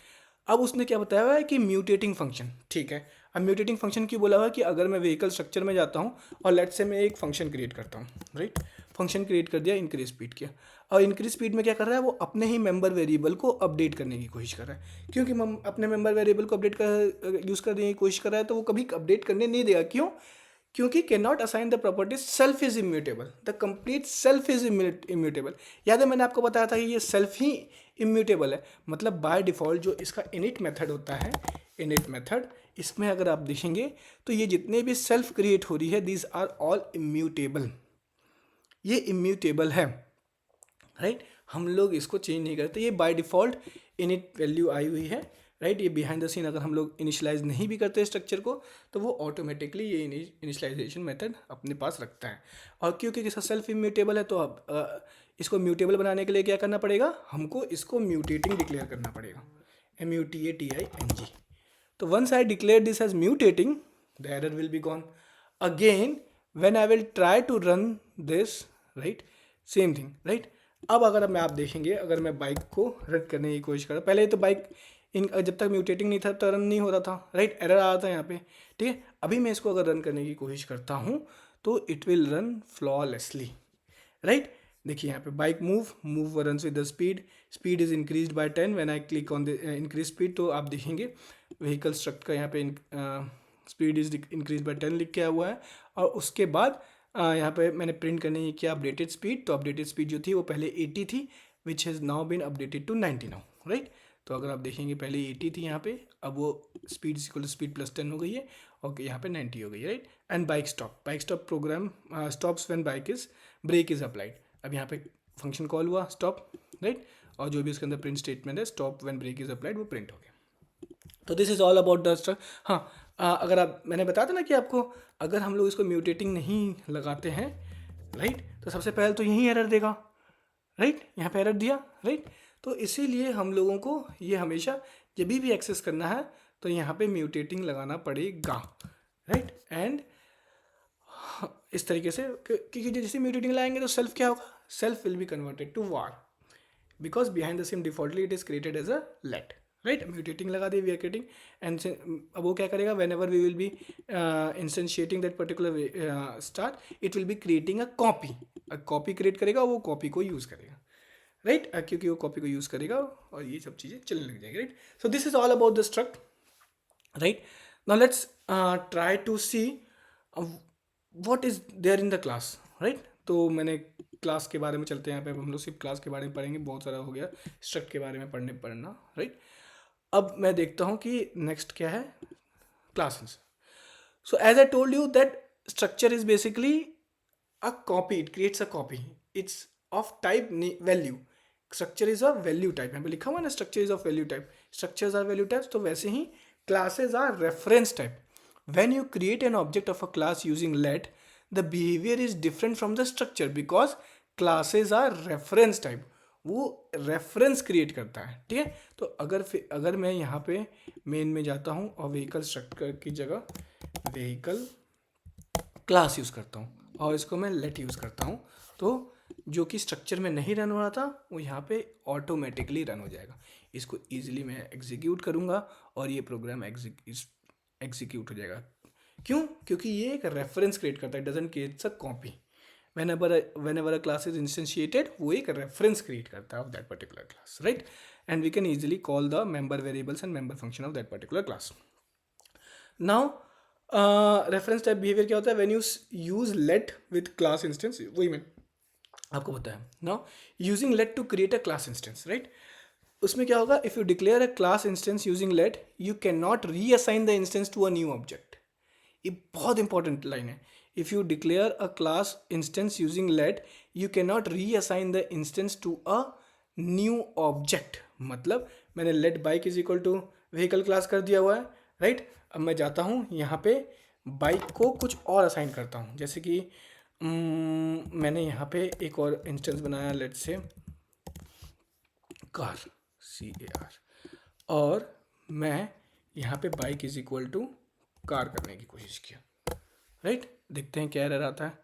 अब उसने क्या बताया हुआ है कि म्यूटेटिंग फंक्शन. ठीक है, अब म्यूटेटिंग फंक्शन क्यों बोला हुआ है कि अगर मैं व्हीकल स्ट्रक्चर में जाता हूँ और लेट से मैं एक फंक्शन क्रिएट करता हूँ, राइट. फंक्शन क्रिएट कर दिया, इंक्रीज स्पीड किया। और इंक्रीज स्पीड में क्या कर रहा है, वो अपने ही मेंबर वेरिएबल को अपडेट करने की कोशिश कर रहा है, क्योंकि हम अपने मेंबर वेरिएबल को अपडेट कर यूज़ करने की कोशिश कर रहा है, तो वो कभी अपडेट करने नहीं देगा। क्यों? क्योंकि can not assign the property self is immutable, the complete self is immutable. याद है मैंने आपको बताया था कि ये सेल्फ ही इम्यूटेबल है, मतलब बाय डिफ़ॉल्ट जो इसका इनिट मेथड होता है, इनिट मेथड, इसमें अगर आप देखेंगे तो ये जितने भी सेल्फ क्रिएट हो रही है, दीज आर ऑल इम्यूटेबल, ये इम्यूटेबल है, राइट। हम लोग इसको चेंज नहीं करते, ये बाय डिफ़ॉल्ट इनिट वैल्यू आई हुई है, राइट। ये बिहाइंड द सीन अगर हम लोग इनिशियलाइज नहीं भी करते स्ट्रक्चर को, तो वो ऑटोमेटिकली ये इनिशियलाइजेशन मेथड अपने पास रखता है। और क्योंकि इसका सेल्फ इम्यूटेबल है, तो अब इसको म्यूटेबल बनाने के लिए क्या करना पड़ेगा, हमको इसको म्यूटेटिंग डिक्लेयर करना पड़ेगा, MUTATING। तो once I declare this as mutating, the error will be gone. Again when I will try to run this, right, same thing, right. अब अगर मैं आप देखेंगे, अगर मैं बाइक को रन करने की कोशिश कर रहा, पहले तो बाइक जब तक म्यूटेटिंग नहीं था तो रन नहीं हो रहा था, राइट, एरर आ रहा था यहाँ पे, ठीक है। अभी मैं इसको अगर रन करने की कोशिश करता हूँ तो it will run flawlessly, right. देखिए यहाँ पे bike move runs with the speed is increase by 10 when I click on the increase speed. तो आप देखेंगे व्हीकल स्ट्रक्ट का यहाँ पे स्पीड इज इंक्रीज बाय 10 लिख के आया हुआ है, और उसके बाद यहाँ पे मैंने प्रिंट करने की किया अपडेटेड स्पीड। तो अपडेटेड स्पीड जो थी वो पहले 80 थी, which has now been updated to 90 now, right. तो अगर आप देखेंगे पहले 80 थी यहाँ पे, अब वो स्पीड इक्वल स्पीड प्लस 10 हो गई है, और यहाँ पे 90 हो गई है, right. And bike stop program stops when brake is applied. अब यहाँ पे फंक्शन कॉल हुआ स्टॉप, राइट, और जो भी उसके अंदर प्रिंट स्टेटमेंट है stop when brake is applied, वो प्रिंट हो गया। तो this is all about the structure. हाँ, अगर आप, मैंने बताया था ना कि आपको अगर हम लोग इसको म्यूटेटिंग नहीं लगाते हैं, राइट, तो सबसे पहले तो यही एरर देगा, राइट, यहाँ पे एरर दिया, राइट। तो इसीलिए हम लोगों को ये हमेशा जब भी एक्सेस करना है तो यहाँ पे म्यूटेटिंग लगाना पड़ेगा, राइट। एंड इस तरीके से, क्योंकि जैसे म्यूटेटिंग लाएंगे तो सेल्फ क्या होगा, self will be converted to var, because behind the same defaultly it is created as a let, right. Mutating लगा दी, वी आर क्रिएटिंग, एंड अब वो क्या करेगा, whenever we will be instantiating that particular star, it will be creating a copy create करेगा, वो copy को use करेगा, राइट, क्योंकि वो कॉपी को यूज़ करेगा और ये सब चीज़ें चलने लग जाएगी, right. So this is all about the struct, right. Now let's try to see what is there in the class, right. तो मैंने क्लास के बारे में चलते हैं, यहाँ पे हम लोग सिर्फ क्लास के बारे में पढ़ेंगे, बहुत सारा हो गया स्ट्रक्ट के बारे में पढ़ना, राइट। अब मैं देखता हूँ कि नेक्स्ट क्या है, classes. So as I told you that structure is basically a copy, it creates a copy, it's of type value. Structure is a value type, यहाँ पे लिखा हुआ ना, structure is of value type, structures are value types. तो वैसे ही classes are reference type. When you create an object of a class using let, the behaviour is different from the structure because classes are reference type, वो reference create करता है, ठीक है। तो अगर मैं यहाँ पे मेन में जाता हूँ और व्हीकल स्ट्रक्चर की जगह व्हीकल क्लास यूज़ करता हूँ और इसको मैं लेट यूज़ करता हूँ, तो जो कि स्ट्रक्चर में नहीं रन हो रहा था वो यहाँ पे ऑटोमेटिकली रन हो जाएगा। इसको ईजिली मैं एग्जीक्यूट करूँगा और ये प्रोग्राम एग्जीक्यूट हो जाएगा। क्यों? क्योंकि ये एक रेफरेंस क्रिएट करता है, doesn't create a copy. whenever a class is instantiated, वो एक रेफरेंस क्रिएट करता है of that particular class, right. And we can easily call the member variables and member function of that particular class. Now reference type behaviour क्या होता है, when you use let with class instance, वही मैं आपको बताया। Now using let to create a class instance, right. उसमें क्या होगा, if you declare a class instance using let, you can not reassign the instance to a new object. ये बहुत important line है। If you declare a class instance using let, you can not reassign the instance to a new object. मतलब मैंने let bike is equal to vehicle class कर दिया हुआ है, right. अब मैं जाता हूँ यहाँ पे बाइक को कुछ और असाइन करता हूँ, जैसे कि मैंने यहाँ पे एक और इंस्टेंस बनाया, लेट से कार, CAR, और मैं यहाँ पे bike is equal to car करने की कोशिश किया, राइट। देखते हैं क्या एरर आता है।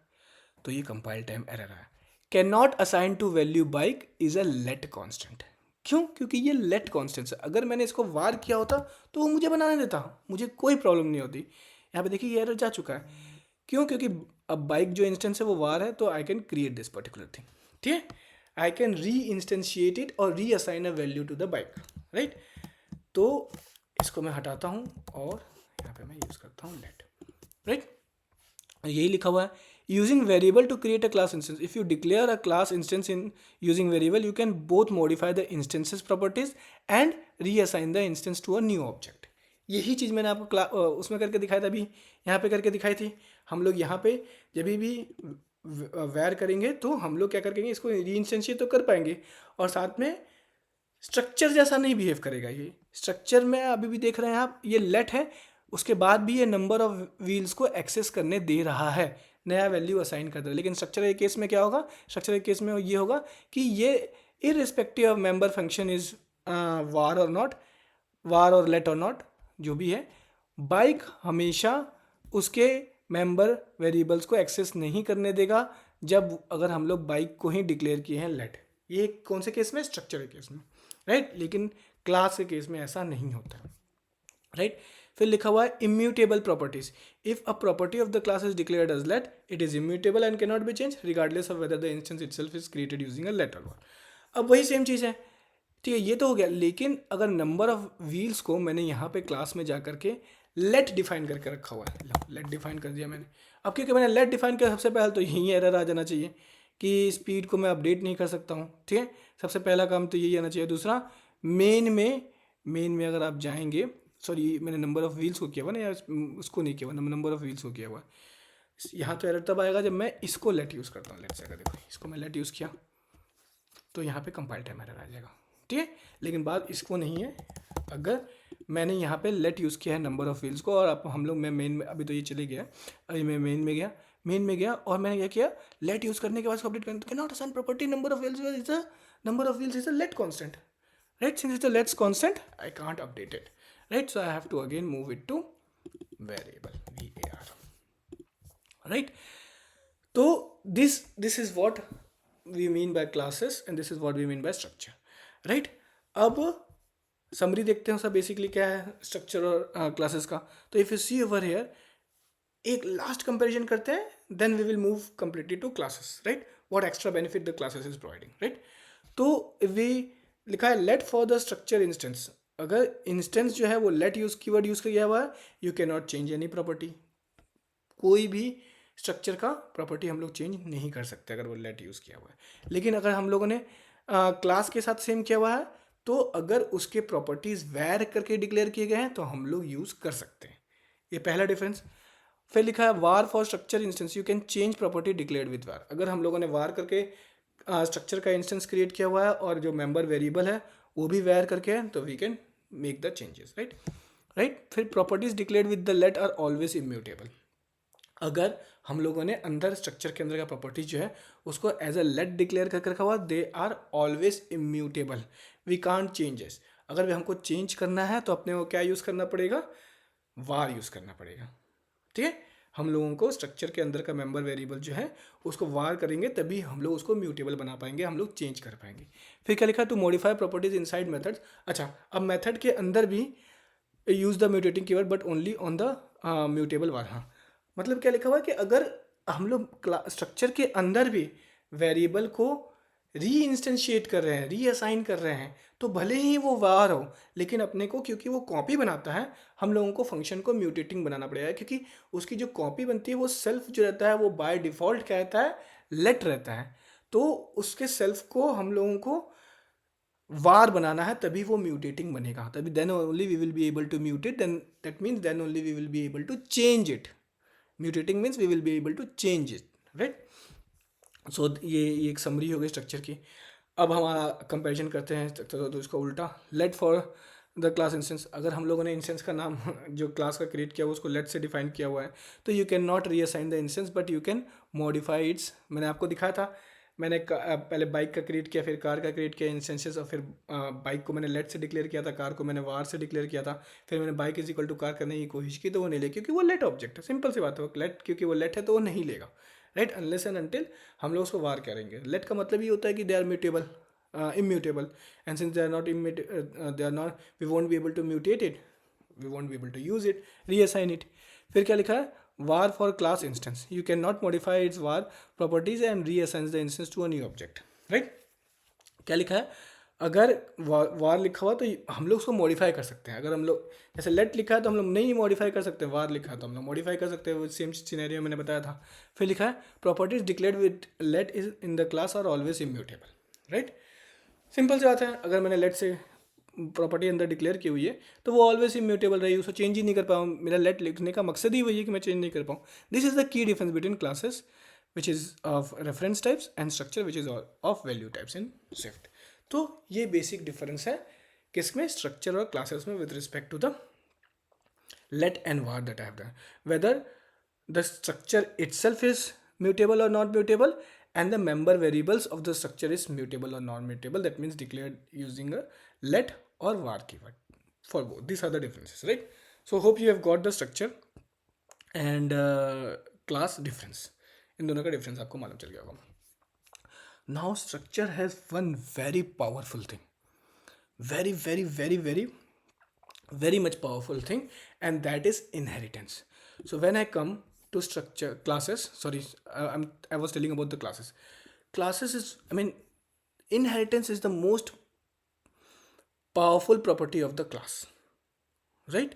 तो ये कंपाइल टाइम एरर है, can not assign to value bike is a let constant. क्यों? क्योंकि ये लेट कॉन्स्टेंट है। अगर मैंने इसको वार किया होता तो वो मुझे बनाने देता, मुझे कोई प्रॉब्लम नहीं होती। यहाँ पे देखिए ये एरर जा चुका है क्यों? क्योंकि अब बाइक जो इंस्टेंस है वो var है, तो I can create this particular thing, ठीक है। I can reinstantiate it और reassign a value to the bike, right. तो इसको मैं हटाता हूँ और यहाँ पे मैं यूज़ करता हूँ लेट, राइट। यही लिखा हुआ है, using variable to create a class instance. If you declare a class instance in using variable, you can both modify the instances properties and reassign the instance to a new object. यही चीज़ मैंने आपको उसमें करके दिखाया था, अभी यहाँ पे करके दिखाई थी। हम लोग यहाँ पे जब भी वैर करेंगे तो हम लोग क्या करेंगे, इसको री इंस्टेंशिएट तो कर पाएंगे और साथ में स्ट्रक्चर जैसा नहीं बिहेव करेगा। ये स्ट्रक्चर में अभी भी देख रहे हैं आप, ये लेट है, उसके बाद भी ये नंबर ऑफ व्हील्स को एक्सेस करने दे रहा है, नया वैल्यू असाइन कर रहा है। लेकिन स्ट्रक्चर के केस में क्या होगा, स्ट्रक्चर के केस में ये होगा कि ये irrespective of member function is वार और नॉट, वार और लेट और नॉट जो भी है, बाइक हमेशा उसके मेंबर वेरिएबल्स को एक्सेस नहीं करने देगा जब अगर हम लोग बाइक को ही डिक्लेयर किए हैं लेट। ये कौन से केस में? स्ट्रक्चर के केस में, राइट। लेकिन क्लास के केस में ऐसा नहीं होता, राइट। फिर लिखा हुआ है immutable properties. If a property of the class is declared as let, it is immutable and can not be change regardless of whether the instance itself is created using a let और var. अब वही same चीज़ है, ठीक है, ये तो हो गया। लेकिन अगर नंबर ऑफ व्हील्स को मैंने यहाँ पे क्लास में जा करके लेट डिफाइन करके रखा हुआ है, लेट डिफाइन कर दिया मैंने। अब क्योंकि मैंने लेट डिफाइन किया, सबसे पहले तो यही एरर आ जाना चाहिए कि स्पीड को मैं अपडेट नहीं कर सकता हूँ, ठीक है। सबसे पहला काम तो यही आना चाहिए। दूसरा, मेन में अगर आप जाएंगे, सॉरी मैंने नंबर ऑफ व्हील्स को किया हुआ ना, या उसको नहीं किया हुआ, नंबर ऑफ व्हील्स को किया हुआ। यहाँ तो एरर तब आएगा जब मैं इसको लेट यूज़ करता हूँ। लेट से अगर देखो, इसको मैं लेट यूज़ किया तो यहाँ पे कंपाइल टाइम एरर आ जाएगा, ठीक है। लेकिन बात इसको नहीं है, अगर मैंने यहाँ पे लेट यूज़ किया है नंबर ऑफ व्हील्स को, और अब हम लोग, मैं मेन में, अभी तो ये चले गया, अभी मैं मेन में गया और मैंने क्या किया, लेट यूज़ करने के बाद अपडेट करना, तो can not assign property number of wheels is a number of wheels is a let constant, right? Since it's a let's constant, I can't update it, right? So I have to again move it to variable, var, right? So this is what we mean by classes and this is what we mean by structure, right? अब summary देखते हैं सब basically क्या है structure और classes का। तो if you see over here, एक लास्ट कंपैरिजन करते हैं, then we will move completely to classes, right. What extra benefit the classes is providing, right. तो वी लिखा है let for the structure instance. अगर इंस्टेंस जो है वो लेट यूज कीवर्ड यूज किया हुआ है, you can not change any property. कोई भी स्ट्रक्चर का प्रॉपर्टी हम लोग चेंज नहीं कर सकते अगर वो लेट यूज़ किया हुआ है। लेकिन अगर हम लोगों ने क्लास के साथ सेम किया हुआ है, तो अगर उसके प्रॉपर्टीज़ वैर करके डिक्लेयर किए गए हैं तो हम लोग यूज़ कर सकते हैं। ये पहला डिफरेंस। फिर लिखा है var for structure instance, you can change property declared with var. अगर हम लोगों ने वार करके स्ट्रक्चर का इंस्टेंस क्रिएट किया हुआ है और जो मेंबर वेरिएबल है वो भी वैर करके है, तो we can make the changes, right. फिर properties declared with the let are always immutable. अगर हम लोगों ने अंदर स्ट्रक्चर के अंदर का प्रॉपर्टी जो है उसको एज अ लेट डिक्लेयर करके रखा हुआ, they are always immutable, we can't changes. अगर हमको चेंज करना है तो अपने को क्या यूज़ करना पड़ेगा, वार यूज़ करना पड़ेगा, ठीक है। हम लोगों को स्ट्रक्चर के अंदर का मेंबर वेरिएबल जो है उसको वार करेंगे तभी हम लोग उसको म्यूटेबल बना पाएंगे, हम लोग चेंज कर पाएंगे। फिर क्या लिखा, to modify properties inside methods. अच्छा, अब मेथड के अंदर भी use the mutating keyword but only on the mutable var. हाँ, मतलब क्या लिखा हुआ है कि अगर हम लोग स्ट्रक्चर के अंदर भी वेरिएबल को री इंस्टेंशिएट कर रहे हैं, री असाइन कर रहे हैं, तो भले ही वो वार हो, लेकिन अपने को क्योंकि वो कॉपी बनाता है, हम लोगों को फंक्शन को म्यूटेटिंग बनाना पड़ेगा, क्योंकि उसकी जो कॉपी बनती है वो सेल्फ जो रहता है वो बाय डिफ़ॉल्ट क्या रहता है, लेट रहता है। तो उसके सेल्फ को हम लोगों को वार बनाना है, तभी वो म्यूटेटिंग बनेगा, तभी then only we will be able to mutate, then that means then only we will be able to change it. Mutating means we will be able to change it, right. So ये एक summary हो गई structure की। अब हमारा comparison करते हैं तो इसका उल्टा, let for the class instance. अगर हम लोगों ने इंस्टेंस का नाम जो क्लास का क्रिएट किया हुआ उसको लेट से डिफाइन किया हुआ है, तो you can not reassign the instance but you can modify it's. मैंने आपको दिखाया था, मैंने पहले बाइक का क्रिएट किया, फिर कार का क्रिएट किया इंस्टेंसेस, और फिर बाइक को मैंने लेट से डिक्लेयर किया था, कार को मैंने वार से डिक्लेयर किया था। फिर मैंने bike is equal to car करने की कोशिश की तो वो नहीं ले, क्योंकि वो लेट ऑब्जेक्ट है, सिंपल सी बात है, लेट क्योंकि वो लेट है तो वो नहीं लेगा, राइट, अनलेस एंड अनटिल हम लोग उसको वार करेंगे। लेट का मतलब ये होता है कि they are mutable, immutable, and since they are not they are not, we won't be able to mutate it, we won't be able to use it, reassign it. फिर क्या लिखा है, var for class instance. You cannot modify its var properties and reassign the instance to a new object. Right? क्या लिखा है? अगर वार लिखा हुआ तो हम लोग उसको मॉडिफाई कर सकते हैं. अगर हम लोग जैसे लेट लिखा है तो हम लोग नहीं मॉडिफाई कर सकते. वार लिखा है तो हम लोग मॉडिफाई कर सकते हैं. वो सेम सिनेरियो मैंने बताया था. फिर लिखा है properties declared with let is in the class are always immutable. Right? Simple सी बात है. अगर मैंने लेट से प्रॉपर्टी अंदर डिक्लेयर की हुई है तो वो ऑलवेज इम्यूटेबल रही, उसको चेंज ही नहीं कर पाऊँ. मेरा लेट लिखने का मकसद ही वही है कि मैं चेंज नहीं कर पाऊँ. This is the key difference between classes which is of reference types and structure which is of value types in Swift. तो ये बेसिक डिफरेंस है किसमें, स्ट्रक्चर और क्लासेस में, with respect to the let and var that I have done. Whether the structure itself is mutable or not mutable, and the member variables of the structure is mutable or non mutable. That means declared using a let or var keyword for both. These are the differences, right? So hope you have got the structure and class difference. इन दोनों का difference आपको मालूम चल गया होगा. Now structure has one very powerful thing, very much powerful thing, and that is inheritance. So when I come to structure classes, sorry, I was telling about the classes. Classes is, I mean, inheritance is the most powerful property of the class, right?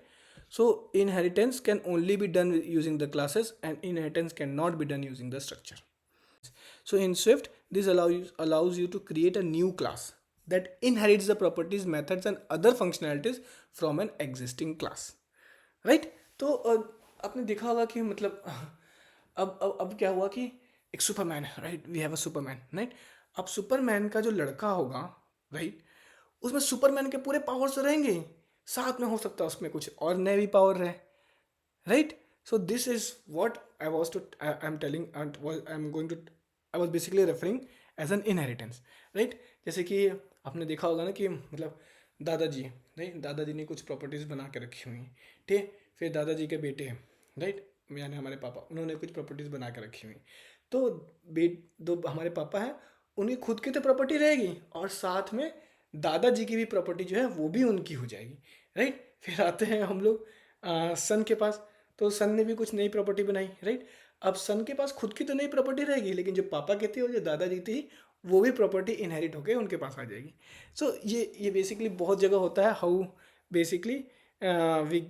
So inheritance can only be done using the classes, and inheritance cannot be done using the structure. So in Swift, this allows you to create a new class that inherits the properties, methods and other functionalities from an existing class, right? तो आपने देखा होगा कि मतलब अब क्या हुआ कि एक सुपरमैन है, right? We have a Superman, right? अब सुपरमैन का जो लड़का होगा, राइट, उसमें सुपरमैन के पूरे पावर्स रहेंगे, साथ में हो सकता है उसमें कुछ और नए भी पावर रहे, right? So this is what I was basically referring as an inheritance, right? जैसे कि आपने देखा होगा ना कि मतलब दादाजी, राइट, दादाजी ने कुछ प्रॉपर्टीज़ बना के रखी हुई, ठीक. फिर दादाजी के बेटे हैं, राइट, यानी हमारे पापा, उन्होंने कुछ प्रॉपर्टीज़ बना के रखी हुई. तो दो हमारे पापा हैं, उनकी खुद की तो प्रॉपर्टी रहेगी और साथ में दादाजी की भी प्रॉपर्टी जो है वो भी उनकी हो जाएगी, राइट. फिर आते हैं हम लोग सन के पास. तो सन ने भी कुछ नई प्रॉपर्टी बनाई, राइट. अब सन के पास खुद की तो नई प्रॉपर्टी रहेगी, लेकिन जो पापा की थी और जो दादाजी थी वो भी प्रॉपर्टी इनहेरिट होकर उनके पास आ जाएगी. सो ये बेसिकली बहुत जगह होता है. How basically we,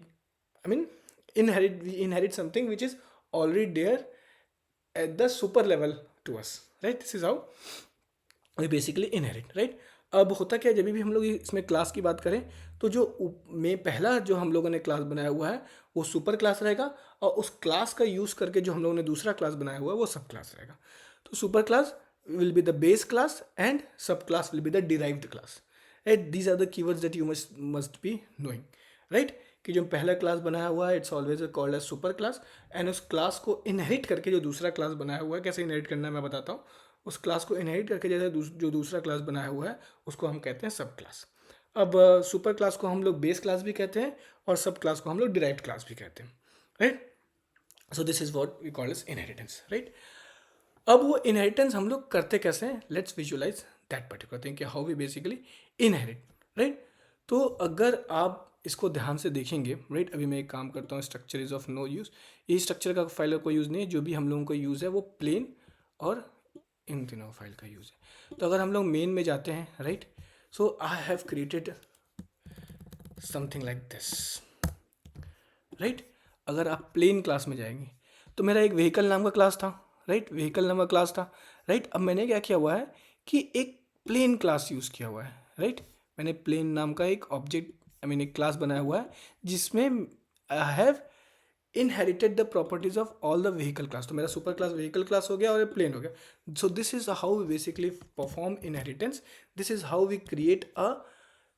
I mean, we inherit something which is already there at the super level to us, right. This is how we basically inherit, right. अब होता क्या है, जब भी हम लोग इसमें क्लास की बात करें तो जो में पहला जो हम लोगों ने क्लास बनाया हुआ है वो सुपर क्लास रहेगा, और उस क्लास का यूज़ करके जो हम लोगों ने दूसरा क्लास बनाया हुआ है वो सब क्लास रहेगा. तो super class will be the base class and subclass will be the derived class, right? These are the keywords that you must be knowing, right? कि जो पहला क्लास बनाया हुआ है it's always called as super class, and उस class को inherit करके जो दूसरा क्लास बनाया हुआ है, कैसे इनहेरिट करना है मैं बताता हूँ. उस क्लास को इनहेरिट करके जैसे जो दूसरा क्लास बनाया हुआ है उसको हम कहते हैं सब क्लास. अब सुपर क्लास को हम लोग बेस क्लास भी कहते हैं और सब क्लास को हम लोग डिराइव्ड क्लास भी कहते हैं, right. So this is what we call as inheritance, right. अब वो इनहेरिटेंस हम लोग करते कैसे हैं, let's visualise that particular thing कि how we basically inherit, right. तो अगर आप इसको ध्यान से देखेंगे, राइट, अभी मैं एक काम करता हूँ, structure is of no use. ये स्ट्रक्चर का फाइल का कोई यूज़ नहीं है, जो भी हम लोगों का यूज़ है वो प्लेन और इन तीनों फाइल का यूज़ है. तो अगर हम लोग मेन में जाते हैं, right, so I have created something like this, right. अगर आप प्लेन क्लास में जाएंगे तो मेरा एक व्हीकल नाम का क्लास था, राइट, व्हीकल नाम का क्लास था, राइट. अब मैंने क्या किया हुआ है कि एक प्लेन क्लास यूज़ किया हुआ है, राइट. मैंने प्लेन नाम का एक ऑब्जेक्ट, आई मीन एक क्लास बनाया हुआ है जिसमें I have inherited the properties of all the vehicle class. तो मेरा सुपर क्लास व्हीकल क्लास हो गया और प्लेन हो गया. So this is how we basically perform inheritance. This is how we create a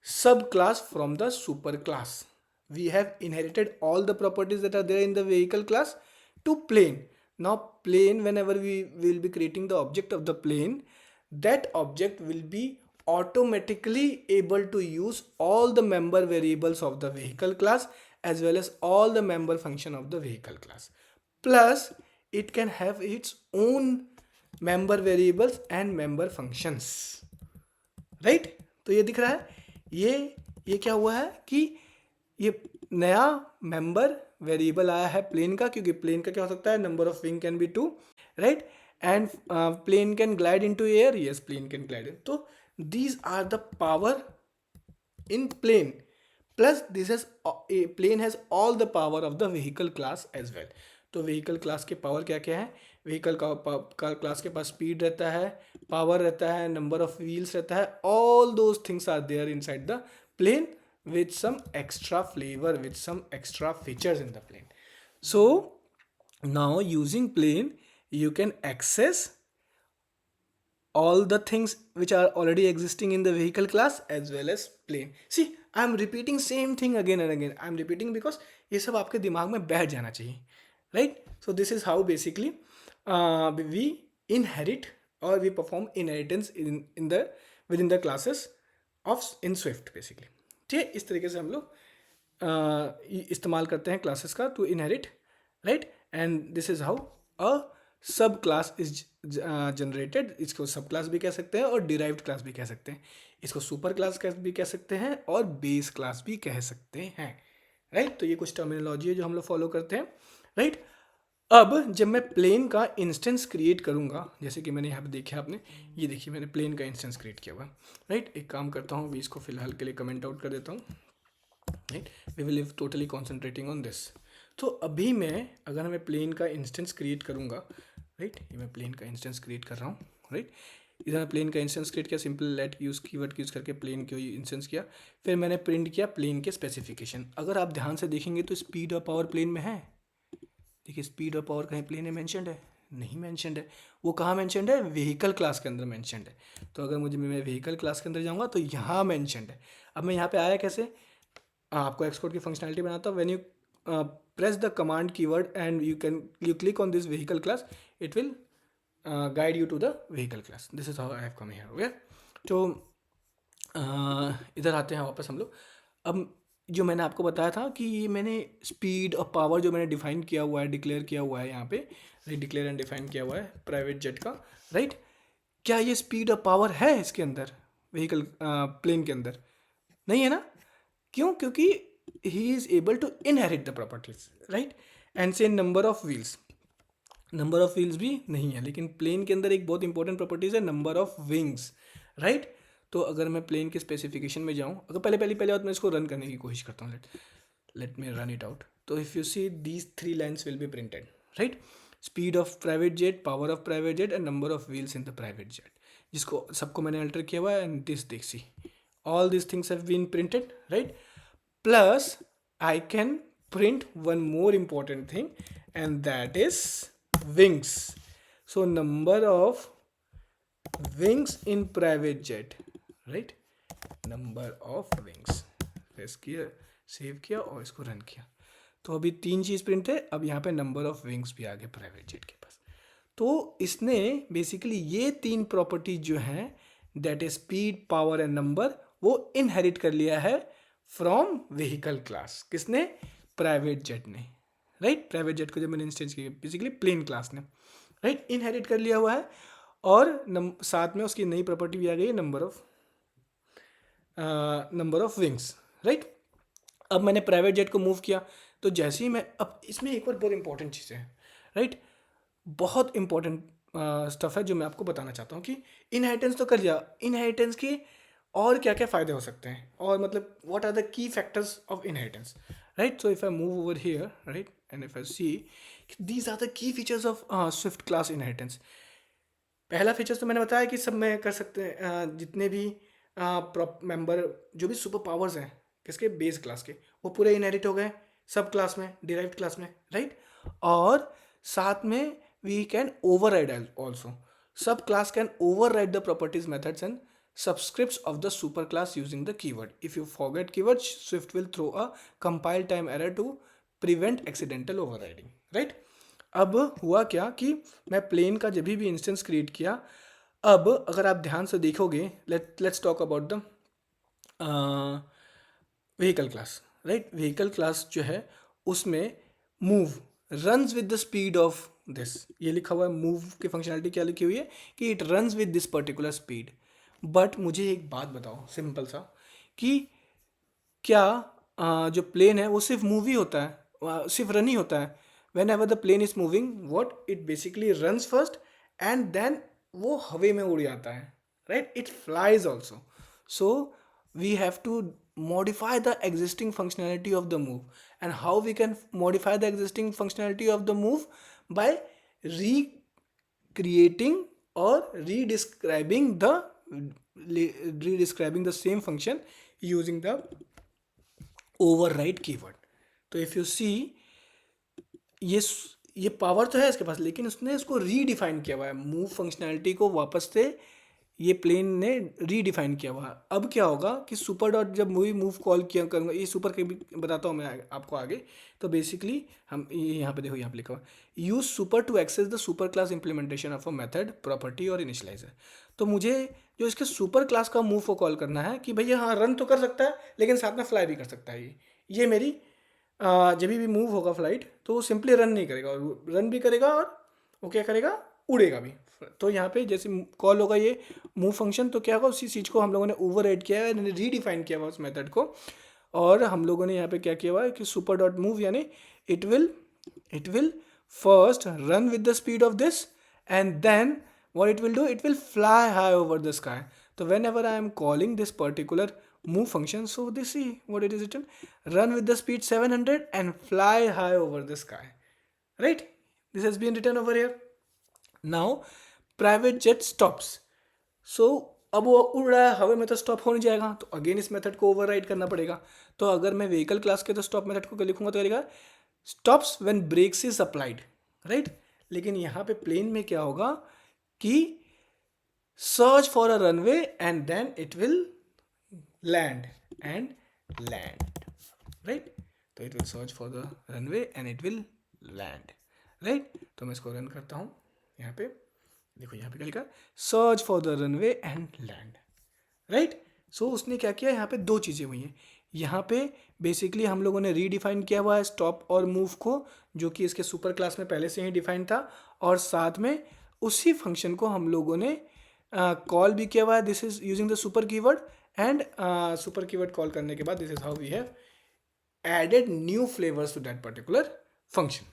सब class from the super class. We have inherited all the properties that are there in the vehicle class to plane. Now plane, whenever we will be creating the object of the plane, that object will be automatically able to use all the member variables of the vehicle class as well as all the member function of the vehicle class. Plus it can have its own member variables and member functions, right? तो ये दिख रहा है, ये क्या हुआ है कि ये नया मेंबर वेरिएबल आया है प्लेन का, क्योंकि प्लेन का क्या हो सकता है, number of wing can be 2, right, and plane can glide into air, yes plane can glide in, तो these are the power in plane, plus this has a plane has all the power of the vehicle class as well. तो vehicle class के power क्या क्या है, vehicle का class के पास speed रहता है, पावर रहता है, नंबर ऑफ व्हील्स रहता है, all those things are there inside the plane with some extra flavor, with some extra features in the plane. So now using plane you can access all the things which are already existing in the vehicle class as well as plane. See, I am repeating same thing again and again. I am repeating because ये सब आपके दिमाग में बैठ जाना चाहिए, right? So this is how basically we inherit or we perform inheritance in the within the classes of in Swift basically. ठीक है, इस तरीके से हम लोग इस्तेमाल करते हैं क्लासेस का to inherit, right, and this is how a सब क्लास इज जनरेटेड. इसको सब क्लास भी कह सकते हैं और डिराइव्ड क्लास भी कह सकते हैं, इसको सुपर क्लास भी कह सकते हैं और बेस क्लास भी कह सकते हैं, राइट. तो ये कुछ टर्मिनोलॉजी है जो हम लोग फॉलो करते हैं, राइट. अब जब मैं प्लेन का इंस्टेंस क्रिएट करूंगा, जैसे कि मैंने यहाँ पे देखा आपने, ये देखिए मैंने प्लेन का इंस्टेंस क्रिएट किया हुआ, राइट. एक काम करता हूँ, अभी इसको फिलहाल के लिए कमेंट आउट कर देता हूँ, right. We will live totally concentrating on this. तो अभी मैं अगर मैं प्लेन का इंस्टेंस क्रिएट करूँगा, राइट, ये मैं प्लेन का इंस्टेंस क्रिएट कर रहा हूँ, राइट. इधर मैं प्लेन का इंस्टेंस क्रिएट किया, simple let use keyword use करके प्लेन को इंस्टेंस किया, फिर मैंने प्रिंट किया प्लेन के स्पेसिफिकेशन. अगर आप ध्यान से देखेंगे तो स्पीड और पावर प्लेन में है, देखिए स्पीड और पावर कहीं प्लेन में मैंशनड है, नहीं मैंशनड है. वो कहाँ मैंशनड है, व्हीकल क्लास के अंदर मैंशनड है. तो अगर मैं व्हीकल क्लास के अंदर जाऊँगा तो यहाँ मैंशनड है. अब मैं यहाँ पे आया कैसे, आपको एक्सपोर्ट की फंक्शनैलिटी बनाता हूँ. When you press the command keyword and you click on this vehicle class, it will guide you to the vehicle class. This is how I have come here, okay. तो इधर आते हैं वापस हम लोग. अब जो मैंने आपको बताया था कि ये मैंने स्पीड और पावर जो मैंने डिफाइन किया हुआ है, डिक्लेयर किया हुआ है यहाँ पे, डिक्लेयर एंड डिफाइन किया हुआ है प्राइवेट जेट का, राइट. क्या ये स्पीड और पावर है इसके अंदर, व्हीकल प्लेन के अंदर? नहीं है ना. क्यों? क्योंकि he is able to inherit the properties, right. And say number of wheels, number of wheels भी नहीं है, लेकिन प्लेन के अंदर एक बहुत इंपॉर्टेंट प्रॉपर्टीज है नंबर ऑफ विंग्स, राइट. तो अगर मैं प्लेन के स्पेसिफिकेशन में जाऊँ, अगर पहले बात मैं इसको रन करने की कोशिश करता हूँ, let me run it out. तो if you see these 3 lines will be printed, right. Speed of private jet, power of private jet and number of wheels in the private jet, जिसको सबको मैंने alter किया हुआ है. And this देख सी all these things have been printed, right. Plus I can print one more important thing, and that is wings. So number of wings in private jet, right, number of wings. Press किया, save किया और इसको run किया. तो अभी 3 चीज़ print है. अब यहाँ पे नंबर ऑफ विंग्स भी आ गए प्राइवेट जेट के पास. तो इसने बेसिकली ये 3 प्रॉपर्टीज जो हैं, that is speed, power and number, वो इनहेरिट कर लिया है फ्रॉम व्हीकल क्लास. किसने? प्राइवेट जेट ने, राइट. प्राइवेट जेट को जब मैंने इंस्टेंस किया, बेसिकली प्लेन क्लास ने, राइट, इनहेरिट कर लिया हुआ है. और साथ में उसकी नई प्रॉपर्टी भी आ गई है, नंबर ऑफ विंग्स, राइट. अब मैंने प्राइवेट जेट को मूव किया, तो जैसे ही मैं, अब इसमें एक और बहुत इंपॉर्टेंट चीज़ें हैं, राइट, बहुत इंपॉर्टेंट स्टफ है जो मैं आपको बताना चाहता हूँ कि इनहेरिटेंस तो कर लिया, इनहेरिटेंस की और क्या क्या फ़ायदे हो सकते हैं, और मतलब what are the key factors of inheritance, right. So if I move over here, right, and if I see these are the key features of Swift class inheritance. पहला फीचर्स तो मैंने बताया कि सब में कर सकते हैं, जितने भी मेंबर जो भी सुपर पावर्स हैं किसके, बेस क्लास के, वो पूरे इनहेरिट हो गए सब क्लास में, डिराइव्ड क्लास में, राइट. और साथ में वी कैन ओवरराइड ऑल्सो, सब class can override the properties methods and subscripts of the superclass using the keyword. If you forget keyword, Swift will throw a compile time error to prevent accidental overriding, right. अब हुआ क्या कि मैं plane का जब भी instance create किया, अब अगर आप ध्यान से देखोगे, let's talk about the vehicle class, right. Vehicle class जो है उसमें move runs with the speed of this, ये लिखा हुआ है. मूव की फंक्शनलिटी क्या लिखी हुई है कि it runs with this particular speed. But मुझे एक बात बताओ सिंपल सा, कि क्या जो प्लेन है वो सिर्फ मूव ही होता है, सिर्फ रन ही होता है. Whenever the plane is moving, what it basically runs first and then वो हवे में उड़ जाता है, right. It flies also. So we have to modify the existing functionality of the move. And how we can modify the existing functionality of the move? By recreating or redescribing the same function using the override keyword. तो if you see, ये power तो है इसके पास, लेकिन उसने इसको redefine किया हुआ है. मूव फंक्शनैलिटी को वापस से ये प्लेन ने रीडिफाइन किया हुआ है. अब क्या होगा कि सुपर डॉट जब मूव कॉल किया करूँगा, ये सुपर के भी बताता हूँ मैं आपको आगे. तो बेसिकली हम यहाँ पे देखो, यहाँ पे लिखा हुआ use super to access the super class implementation of a method, property और इनिशियलाइजर. तो मुझे जो इसके सुपर क्लास का मूव को कॉल करना है कि भैया हाँ रन तो कर सकता है लेकिन साथ में फ्लाई भी कर सकता है. ये मेरी जब भी मूव होगा फ्लाइट तो वो सिंपली रन नहीं करेगा, और रन भी करेगा और वो क्या करेगा, उड़ेगा भी. तो यहाँ पे जैसे कॉल होगा ये मूव फंक्शन, तो क्या होगा, उसी चीज़ को हम लोगों ने ओवरराइड किया है, रीडिफाइन किया हुआ उस मेथड को. और हम लोगों ने यहाँ पे क्या किया हुआ है कि सुपर डॉट मूव यानी it will first run with the speed of this and then what it will do, it will fly high over the sky. So whenever I am calling this particular move function, so this see what it is written, run with the speed 700 and fly high over the sky, right. This has been written over here. Now private jet stops. So अब वो उड़ रहा है हवा में तो stop हो नहीं जाएगा, तो अगेन इस मेथड को ओवरराइड करना पड़ेगा. तो अगर मैं व्हीकल क्लास के तो स्टॉप मेथड को लिखूंगा तो लिखा stops when brakes is applied, right. लेकिन यहाँ पे प्लेन में क्या होगा कि search for a runway and then it will land right. तो it will search for the runway and it will land, right. तो मैं इसको रन करता हूँ. यहाँ पे देखो, यहाँ पे क्या लिखा, search for the runway and land, right. So उसने क्या किया, यहाँ पे दो चीज़ें हुई हैं. यहाँ पे बेसिकली हम लोगों ने रीडिफाइन किया हुआ है स्टॉप और मूव को, जो कि इसके सुपर क्लास में पहले से ही डिफाइन था, और साथ में उसी फंक्शन को हम लोगों ने कॉल भी किया हुआ है. This is using the super keyword, and super keyword call करने के बाद this is how we have added new flavours to that particular function,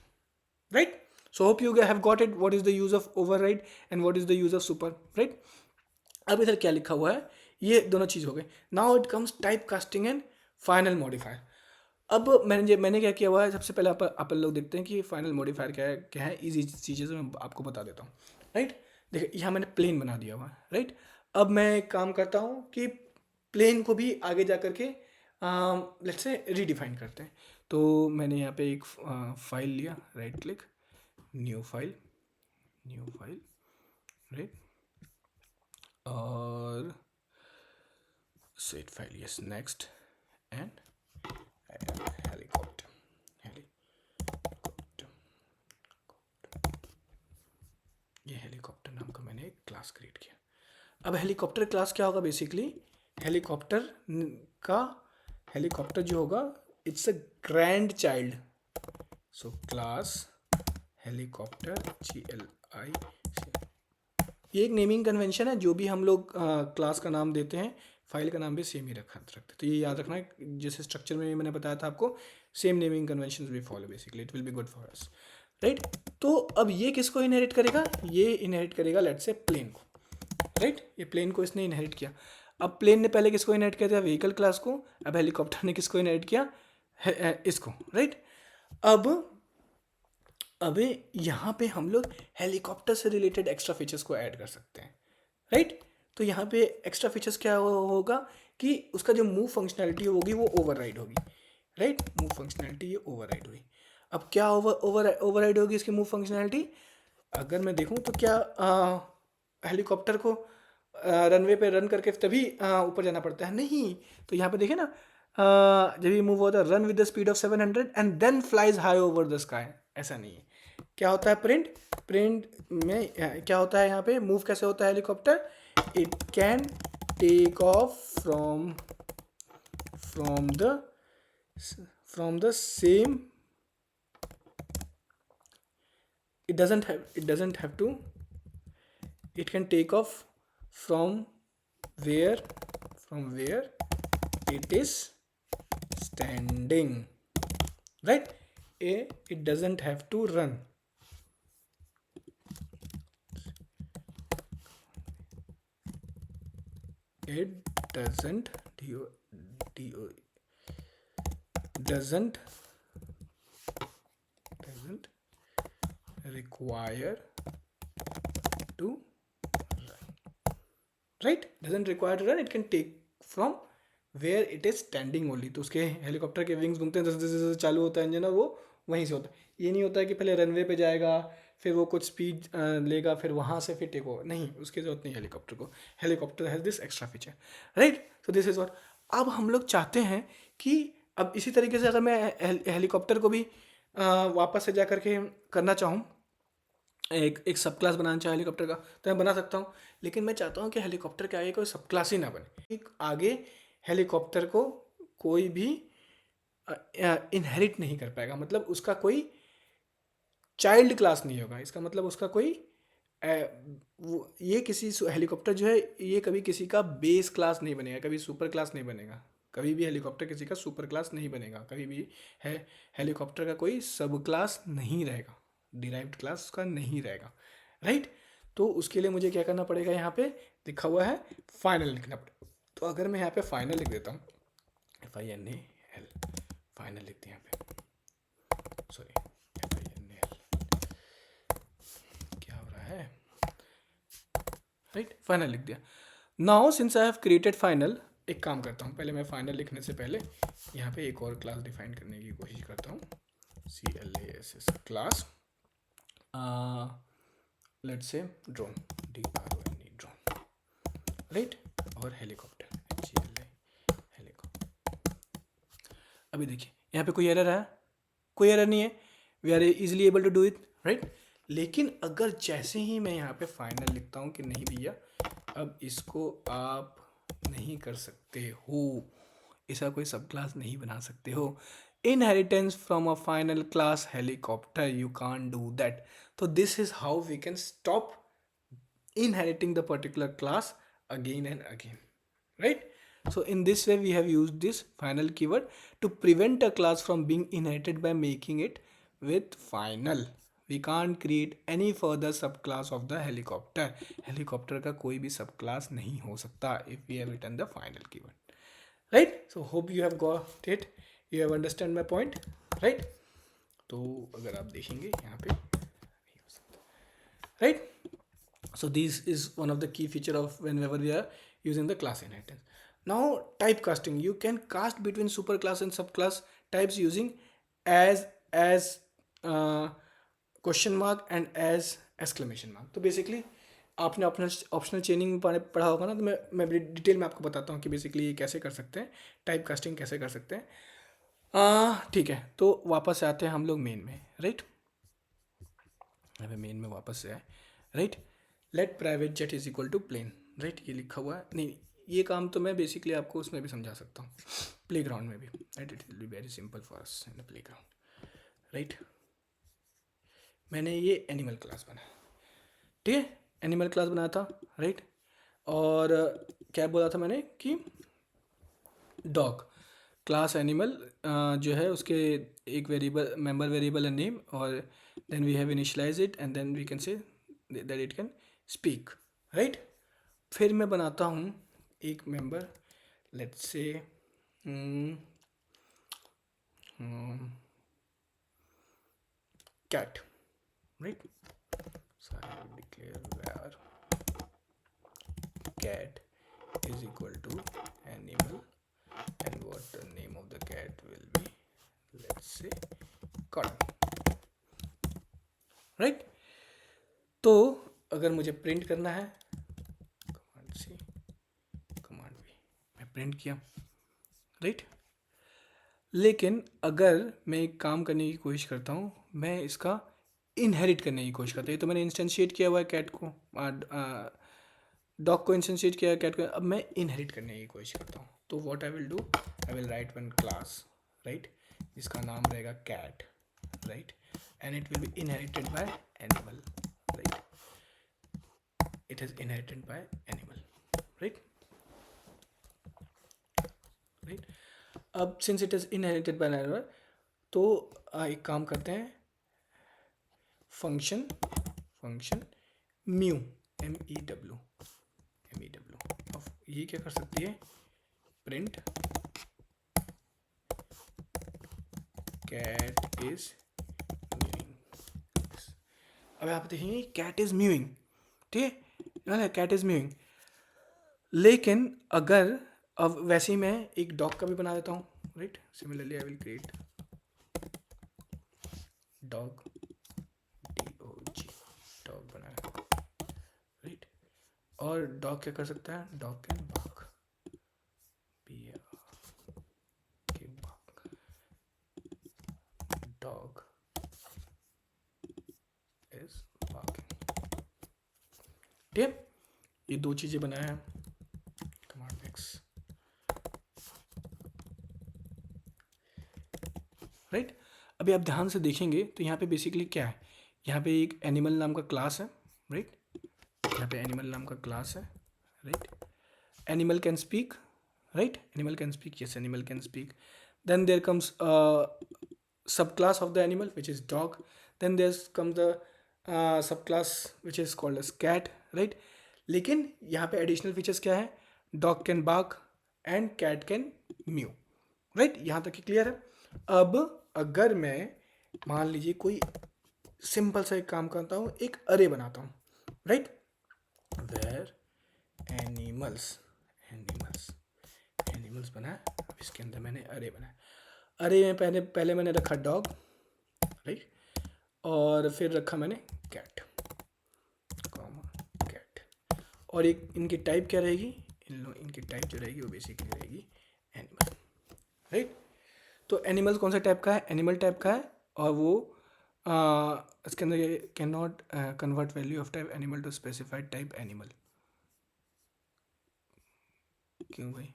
right. So hope you have got it. What is the use of override and what is the use of super, right? अब इधर क्या लिखा हुआ है, ये दोनों चीज़ हो गए. Now it comes type casting and final modifier. अब मैंने क्या किया हुआ है, सबसे पहले आप लोग देखते हैं कि फाइनल मॉडिफायर क्या है. इजी चीज़ें मैं आपको बता देता हूँ, राइट. देखिए यहाँ मैंने प्लेन बना दिया हुआ है, राइट. अब मैं एक काम करता हूँ कि प्लेन को भी आगे जा करके लेट्स से रीडिफाइन करते हैं. तो मैंने यहाँ पे एक फाइल लिया, right click, new file, right, और set file, yes, next, and helicopter. ये हेलीकॉप्टर नाम का मैंने एक क्लास क्रिएट किया. अब हेलीकॉप्टर क्लास क्या होगा, बेसिकली हेलीकॉप्टर जो होगा, it's a grand child. So class helicopter GLI. ये एक नेमिंग कन्वेंशन है, जो भी हम लोग क्लास का नाम देते हैं, फाइल का नाम भी सेम ही रखते. तो ये याद रखना है, जैसे स्ट्रक्चर में मैंने बताया था आपको, सेम नेमिंग कन्वेंशन भी follow, basically it will be good for us, right. तो अब ये किसको इनहेरिट करेगा, ये इनहेरिट करेगा लेट्स से प्लेन को, राइट. ये प्लेन को इसने इनहेरिट किया. अब प्लेन ने पहले किसको इनहेरिट किया था, व्हीकल क्लास को. अब हेलीकॉप्टर ने किसको इनहेरिट किया, इसको, राइट. अब यहाँ पे हम लोग हेलीकॉप्टर से रिलेटेड एक्स्ट्रा फीचर्स को ऐड कर सकते हैं, राइट. तो यहाँ पे एक्स्ट्रा फीचर्स क्या होगा कि उसका जो मूव फंक्शनैलिटी होगी वो ओवरराइड होगी, राइट. मूव फंक्शनैलिटी ये ओवरराइड हुई. अब क्या ओवरराइड होगी इसकी मूव फंक्शनैलिटी, अगर मैं देखूँ तो क्या हेलीकॉप्टर को रनवे पे रन करके तभी ऊपर जाना पड़ता है, नहीं. तो यहाँ पे देखिए ना, जब ये मूव होता है, run with the speed of 700 and then flies high over the sky, ऐसा नहीं है. क्या होता है, प्रिंट में क्या होता है, यहाँ पे मूव कैसे होता है helicopter, it can take off from the same, it doesn't have to, it can take off from where it is standing, right. it doesn't have to run. It doesn't doesn't require to right, doesn't require to run. It can take from where it is standing only. तो उसके helicopter के wings घूमते हैं, जैसे जैसे जैसे चालू होता है इंजन और वो वहीं से होता है. ये नहीं होता है कि पहले रनवे पे जाएगा फिर वो कुछ स्पीड लेगा फिर वहाँ से फिर टेक ओवर, नहीं, उसकी जरूरत नहीं हेलीकॉप्टर को. Helicopter has this extra feature, right. So this is what. अब हम लोग चाहते हैं कि अब इसी तरीके से अगर मैं हेलीकॉप्टर को भी वापस से जा करके करना चाहूँ, एक सब क्लास बनाना चाहे हेलीकॉप्टर का, तो मैं बना सकता हूँ. लेकिन मैं चाहता हूँ कि हेलीकॉप्टर के आगे कोई सब क्लास ही ना बने. एक आगे हेलीकॉप्टर को कोई भी इनहेरिट नहीं कर पाएगा, मतलब उसका कोई चाइल्ड क्लास नहीं होगा. इसका मतलब उसका कोई ये किसी हेलीकॉप्टर जो है ये कभी किसी का बेस क्लास नहीं बनेगा, कभी सुपर क्लास नहीं बनेगा. कभी भी हेलीकॉप्टर किसी का सुपर क्लास नहीं बनेगा. कभी भी है हेलीकॉप्टर का कोई सब क्लास नहीं रहेगा, डिराइव्ड क्लास का नहीं रहेगा, राइट. तो उसके लिए मुझे क्या करना पड़ेगा, यहाँ पे लिखा हुआ है फाइनल लिखना पड़ेगा. तो अगर मैं यहाँ पे फाइनल लिख देता हूँ, FINAL, फाइनल लिखते हैं यहाँ पे, सॉरी FINAL, क्या हो रहा है, राइट, फाइनल लिख दिया. Now since I have created final, एक काम करता हूँ, पहले मैं फाइनल लिखने से पहले यहाँ पे एक और क्लास डिफाइन करने की कोशिश करता हूँ. CLASS class, let's say drone, DRONE drone, right. और हेलीकॉप्टर HELI हेलीकॉप्टर. अभी देखिए यहाँ पे कोई एरर है, कोई एरर नहीं है, we are easily able to do it, right. लेकिन अगर जैसे ही मैं यहाँ पे फाइनल लिखता हूँ कि नहीं भैया अब इसको आप नहीं कर सकते हो, इसका कोई सब क्लास नहीं बना सकते हो, inheritance from a final class helicopter, you can't do that. तो this is how we can stop inheriting the particular class again and again, right. So in this way we have used this final keyword to prevent a class from being inherited by making it with final. We can't create any further subclass of the helicopter. Helicopter का कोई भी subclass नहीं हो सकता if we have written the final keyword, right. So hope you have got it, you have understand my point, right. तो अगर आप देखेंगे यहाँ पे नहीं हो सकता, right. So this is one of the key feature of whenever we are using the class inheritance. Now typecasting, you can cast between superclass and subclass types using as question mark and as exclamation mark. तो basically आपने optional चेनिंग में पढ़ा होगा ना, तो मैं detail में आपको बताता हूँ कि बेसिकली ये कैसे कर सकते हैं, टाइप कास्टिंग कैसे कर सकते हैं. ठीक है, तो वापस से आते हैं हम लोग मेन में, राइट. मेन में वापस से आए, right. Let private jet is equal to plane, right. ये लिखा हुआ है, नहीं ये काम तो मैं बेसिकली आपको उसमें भी समझा सकता हूँ, प्लेग्राउंड में भी, right. It will be very simple for us in the playground, right. मैंने ये एनिमल क्लास बनाया, ठीक है, एनिमल क्लास बनाया था, राइट. और क्या बोला था मैंने कि डॉग क्लास एनिमल जो है उसके एक variable member variable and name, और then we have initialise it and then we can say that it can speak, right. फिर मैं बनाता हूँ एक member, let's say cat, right. So I will declare where cat is equal to animal and what the name of the cat will be, let's say cotton, right. तो अगर मुझे print करना है, कमांड सी कमांड वी, मैं print किया, right. लेकिन अगर मैं एक काम करने की कोशिश करता हूँ, मैं इसका इनहेरिट करने की कोशिश करता हूँ, तो मैंने इंस्टेंशिएट किया हुआ है कैट को, डॉग को इंस्टेंशिएट किया है कैट को, अब मैं इनहेरिट करने की कोशिश करता हूँ. तो what I will do, I will write one class, right, जिसका नाम रहेगा cat, right, and it will be inherited by animal, right. It is inherited by animal, right, right. अब since it is inherited by animal, तो एक काम करते हैं, function mu MEW अब ये क्या कर सकती है, प्रिंट कैट इज म्यूइंग। अब आप देखेंगे कैट इज म्यूइंग, ठीक है, कैट इज म्यूइंग। लेकिन अगर अब वैसे ही मैं एक डॉग का भी बना देता हूँ, right, similarly I will create dog, DOG, dog बनाया, राइट। और डॉग क्या कर सकता है, डॉग कैन बार्क, के बार्क, डॉग इज बार्किंग, ठीक है। ये दो चीज़ें बनाया है, कमांड X, राइट। अभी आप ध्यान से देखेंगे तो यहाँ पे बेसिकली क्या है, यहाँ पे एक एनिमल नाम का क्लास है, राइट, यहाँ पे एनिमल नाम का क्लास है, right. Animal can speak, right, animal can speak, yes, animal can speak. Then there comes a subclass of the animal which is dog. Then there's comes the subclass which is called as cat, right. लेकिन यहाँ पे additional features क्या है, dog can bark and cat can mew, right. यहाँ तक clear है। अब अगर मैं मान लीजिए कोई सिंपल सा एक काम करता हूँ, एक अरे बनाता हूँ, राइट, वेयर एनिमल्स बनाया, अब इसके अंदर मैंने अरे बनाया, अरे में पहले मैंने रखा डॉग, राइट, और फिर रखा मैंने कैट, और एक इनकी टाइप क्या रहेगी, इनकी टाइप जो रहेगी वो बेसिकली रहेगी एनिमल, राइट। तो एनिमल कौन सा टाइप का है, एनिमल टाइप का है, और वो इसके अंदर can not convert value of type animal to specified type animal. क्यों भाई,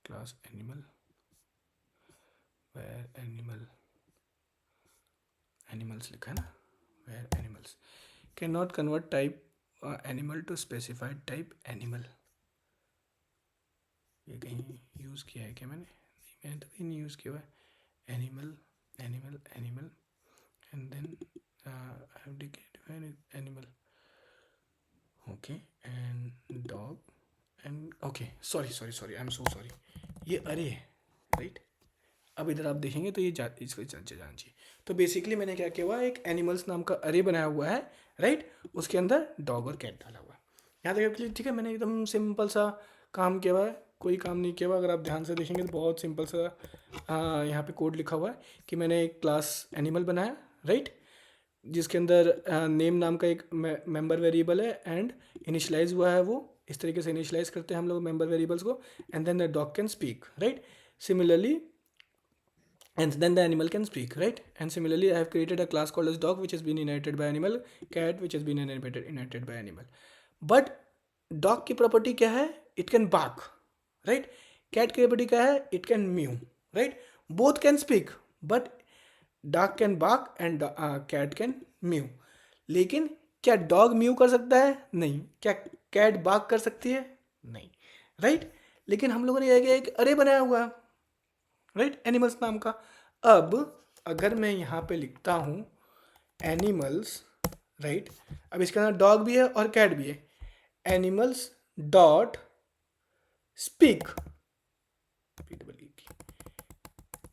क्लास एनिमल, वेयर एनिमल्स लिखा है ना, var animals can not convert type animal to specified type animal. ये कहीं यूज़ किया है क्या मैंने, नहीं मैंने तो कहीं नहीं यूज़ किया हुआ है। Animal and then I have defined animal, okay, and dog and okay, sorry I am so sorry, ये अरे है, राइट। अब इधर आप देखेंगे तो ये इसको जान चाहिए। तो बेसिकली मैंने क्या किया हुआ है, एक एनिमल्स नाम का अरे बनाया हुआ है, राइट, उसके अंदर डॉग और कैट डाला हुआ है। यहाँ तक आपके लिए ठीक है, मैंने एकदम सिंपल सा काम किया हुआ है, कोई काम नहीं किया हुआ। अगर आप ध्यान से देखेंगे तो बहुत सिंपल सा यहाँ पे कोड लिखा हुआ है कि मैंने एक क्लास एनिमल बनाया, राइट, जिसके अंदर नेम नाम का एक मेंबर वेरिएबल है एंड इनिशलाइज हुआ है, वो इस तरीके से इनिशलाइज करते हैं हम लोग मेंबर वेरिएबल्स को, and then the dog can speak, right, similarly and then the animal can speak, right. And similarly I have created a class called as dog which has been inherited by animal, cat which has been inherited by animal. But dog की property क्या है, it can bark, right. cat की property क्या है, it can mew, right. both can speak but dog can bark and cat can mew. लेकिन क्या dog mu कर सकता है, नहीं। क्या कैट बार्क कर सकती है, नहीं, राइट। लेकिन हम लोगों ने एक अरे बनाया हुआ है, राइट, एनिमल्स नाम का। अब अगर मैं यहाँ पे लिखता हूँ एनिमल्स, राइट, अब इसके अंदर डॉग भी है और कैट भी है, एनिमल्स डॉट स्पीक,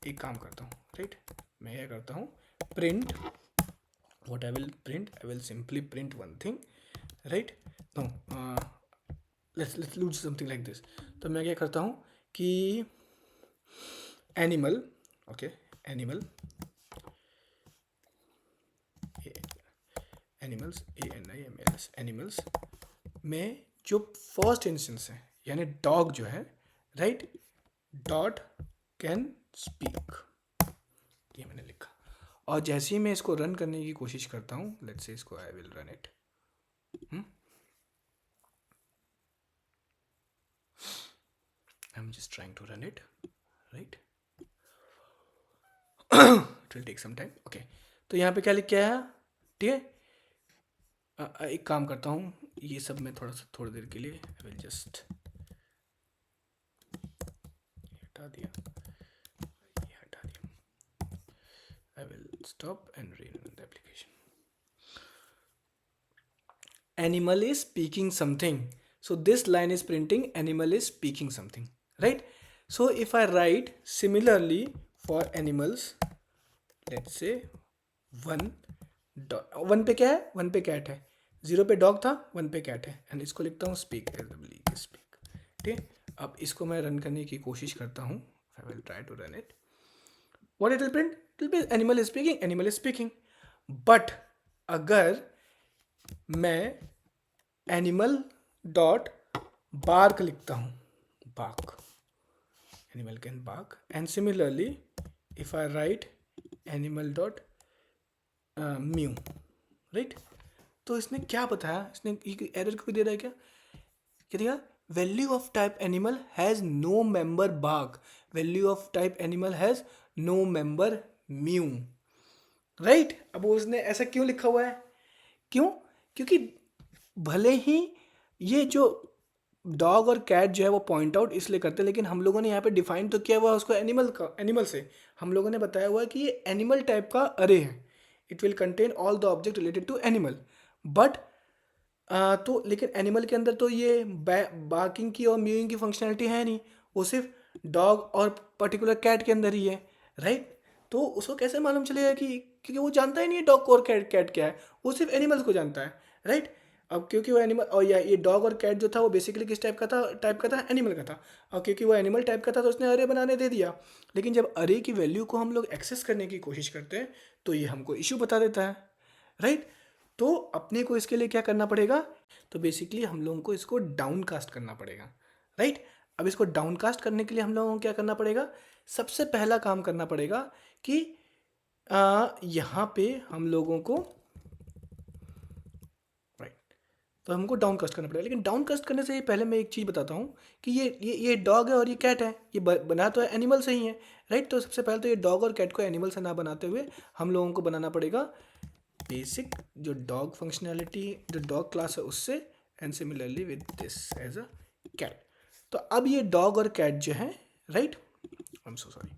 एक काम करता हूँ, राइट, मैं क्या करता हूँ, print, what I will print, I will simply print one thing, right. no let's do something like this. तो मैं क्या करता हूँ कि animal, okay, animal animals ANIMALS, animals में जो फर्स्ट इंस्टेंस है यानी डॉग जो है, राइट, डॉट कैन स्पीक, ये मैंने लिखा। और जैसे ही मैं इसको रन करने की कोशिश करता हूँ, लेट्स से इसको I will run it, I am just trying to run it, right, it will take some time, okay. तो यहाँ पे क्या लिख के आया, ठीक है। एक काम करता हूँ, ये सब मैं थोड़ी देर के लिए आई विल जस्ट हटा दिया, I will stop and rerun the application. Animal is speaking something. So this line is printing animal is speaking something, right? So if I write similarly for animals, let's say one one पे क्या है, one पे cat है, zero पे dog था, one पे cat है, and इसको लिखता हूँ स्पीक स्पीक, ठीक है। अब इसको मैं रन करने की कोशिश करता हूँ, I will try to run it, what it will print, it will be animal is speaking, animal is speaking. But अगर मैं एनिमल डॉट बार्क लिखता हूँ, bark, animal can bark, and similarly if I write animal dot mew, right, तो इसने क्या बताया, इसने error क्यों दे रहा है, क्या क्या दिया, value of type animal has no member bark, value of type animal has no member mew, right. अब उसने ऐसा क्यों लिखा हुआ है, क्यों, क्योंकि भले ही ये जो डॉग और कैट जो है वो पॉइंट आउट इसलिए करते हैं, लेकिन हम लोगों ने यहाँ पे डिफाइन तो किया हुआ है उसको एनिमल का, एनिमल से हम लोगों ने बताया हुआ है कि ये एनिमल टाइप का अरे है, it will contain all the object related to animal. But तो लेकिन एनिमल के अंदर तो ये बार्किंग की और म्यूइंग की फंक्शनैलिटी है नहीं, वो सिर्फ डॉग और पर्टिकुलर कैट के अंदर ही है, राइट। तो उसको कैसे मालूम चलेगा कि, क्योंकि वो जानता ही नहीं है डॉग और कैट क्या है, वो सिर्फ एनिमल्स को जानता है, राइट। अब क्योंकि वो एनिमल, और ये डॉग और कैट जो था वो बेसिकली किस टाइप का था, एनिमल का था, और क्योंकि वो एनिमल टाइप का था तो उसने अरे बनाने दे दिया। लेकिन जब अरे की वैल्यू को हम लोग एक्सेस करने की कोशिश करते हैं तो ये हमको इशू बता देता है, राइट। तो अपने को इसके लिए क्या करना पड़ेगा, तो बेसिकली हम लोगों को इसको डाउन कास्ट करना पड़ेगा, राइट। अब इसको डाउन कास्ट करने के लिए हम लोगों को क्या करना पड़ेगा, सबसे पहला काम करना पड़ेगा कि यहाँ पे हम लोगों को, राइट, तो हमको डाउन कास्ट करना पड़ेगा। लेकिन डाउन कास्ट करने से ही पहले मैं एक चीज़ बताता हूँ कि ये डॉग है और ये कैट है, ये बना तो एनिमल से ही है, राइट। तो सबसे पहले तो ये डॉग और कैट को एनिमल से ना बनाते हुए हम लोगों को बनाना पड़ेगा बेसिक जो डॉग फंक्शनैलिटी, जो डॉग क्लास है उससे, and similarly with this as a cat. तो अब ये डॉग और कैट जो है, right, I am so sorry,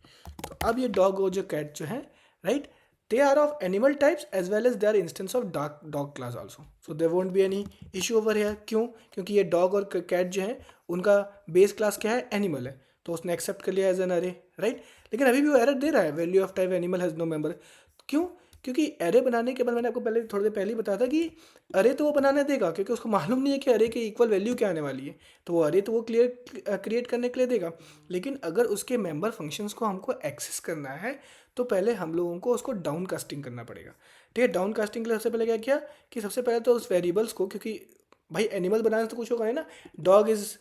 तो अब ये डॉग और जो कैट जो है, right, they are of animal types as well as they are instance of dog class also, so there won't be any issue over here. क्यों, क्योंकि ये डॉग और कैट जो है उनका बेस क्लास क्या है, एनिमल है, तो उसने एक्सेप्ट कर लिया एज एन अरे, राइट। लेकिन अभी भी वो एरर दे रहा है, value of type animal has no member. क्यों, क्योंकि एरे बनाने के बाद मैंने आपको पहले थोड़ी देर पहले ही बताया था कि अरे तो वो बनाने देगा, क्योंकि उसको मालूम नहीं है कि अरे के इक्वल वैल्यू क्या आने वाली है, तो वो अरे तो वो क्रिएट करने के लिए देगा। लेकिन अगर उसके मेंबर फंक्शंस को हमको एक्सेस करना है तो पहले हम लोगों को उसको डाउन कास्टिंग करना पड़ेगा, ठीक है। डाउन कास्टिंग के लिए सबसे पहले क्या किया कि सबसे पहले तो उस वेरिएबल्स को, क्योंकि भाई एनिमल बनाने से तो कुछ होगा नहीं ना, dog is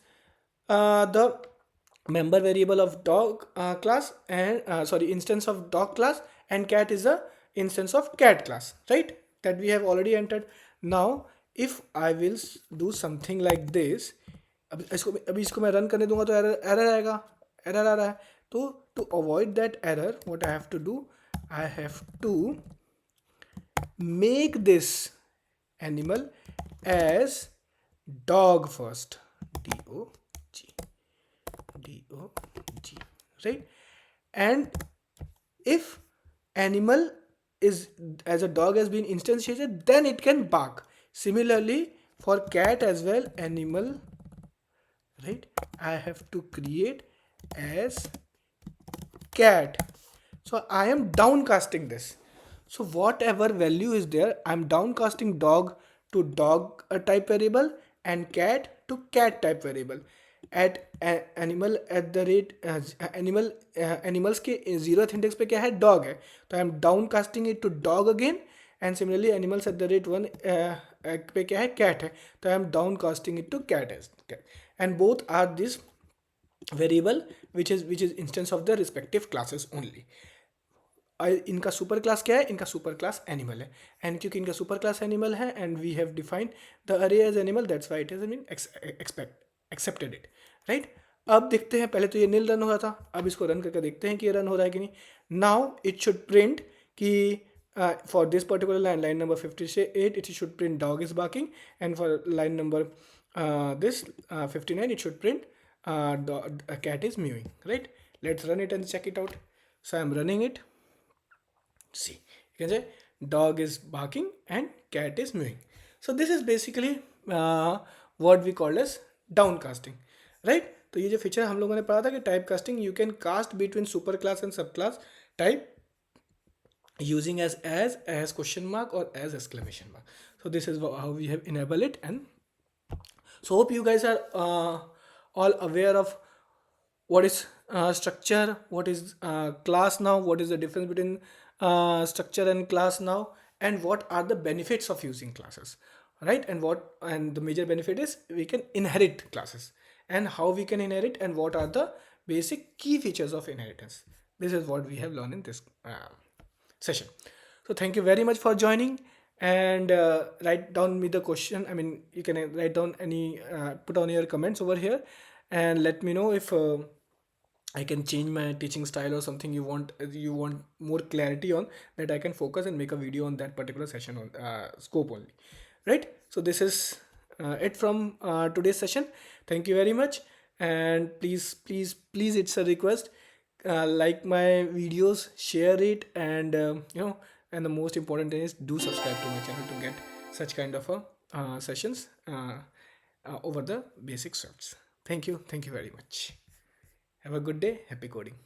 the member variable of dog class, and sorry, instance of dog class, and cat is a instance of cat class, right, that we have already entered. Now if I will do something like this, अभी इसको मैं run करने दूंगा तो error आएगा, error आ रहा है। तो to avoid that error what I have to do, I have to make this animal as dog first, dog, right, and if animal is as a dog has been instantiated, then it can bark. Similarly for cat as well, animal, right, I have to create as cat, so I am downcasting this. So whatever value is there, I'm downcasting dog to dog type variable and cat to cat type variable. At animal at the rate animal animals के 0th index पे क्या है, dog है, तो I am down casting it to dog again, and similarly animals at the rate 1 पे क्या है, cat है, तो I am down casting it to cat as cat, and both are this variable which is instance of the respective classes only. इनका super class क्या है, इनका super class animal है, एंड क्योंकि इनका सुपर क्लास एनिमल है and we have defined the अरे as animal, that's why it has been accepted it, right. अब देखते हैं, पहले तो ये नील रन हो रहा था, अब इसको रन करके देखते हैं कि ये रन हो रहा है कि नहीं। नाउ इट शुड प्रिंट कि for this particular line number 58 it should print dog is barking, and for line number this 59 it should print cat is mewing, right. Let's run it and check it out. So I'm running it. See, you can say dog is barking and cat is mewing. So this is basically what we call as downcasting, right? तो ये जो feature हम लोगों ने पढ़ा था कि type casting, you can cast between super class and subclass type using as question mark or as exclamation mark. So this is how we have enabled it. And so hope you guys are all aware of what is structure, what is class now, what is the difference between structure and class now, and what are the benefits of using classes, right? And the major benefit is we can inherit classes, and how we can inherit, and what are the basic key features of inheritance. This is what we have learned in this session. So thank you very much for joining, and write down me the question. I mean, you can write down any put on your comments over here, and let me know if I can change my teaching style or something you want more clarity on, that I can focus and make a video on that particular session on scope only, right? So this is it from today's session. Thank you very much, and please, it's a request, like my videos, share it, and and the most important thing is do subscribe to my channel to get such kind of sessions over the basic softs. Thank you very much. Have a good day. Happy coding.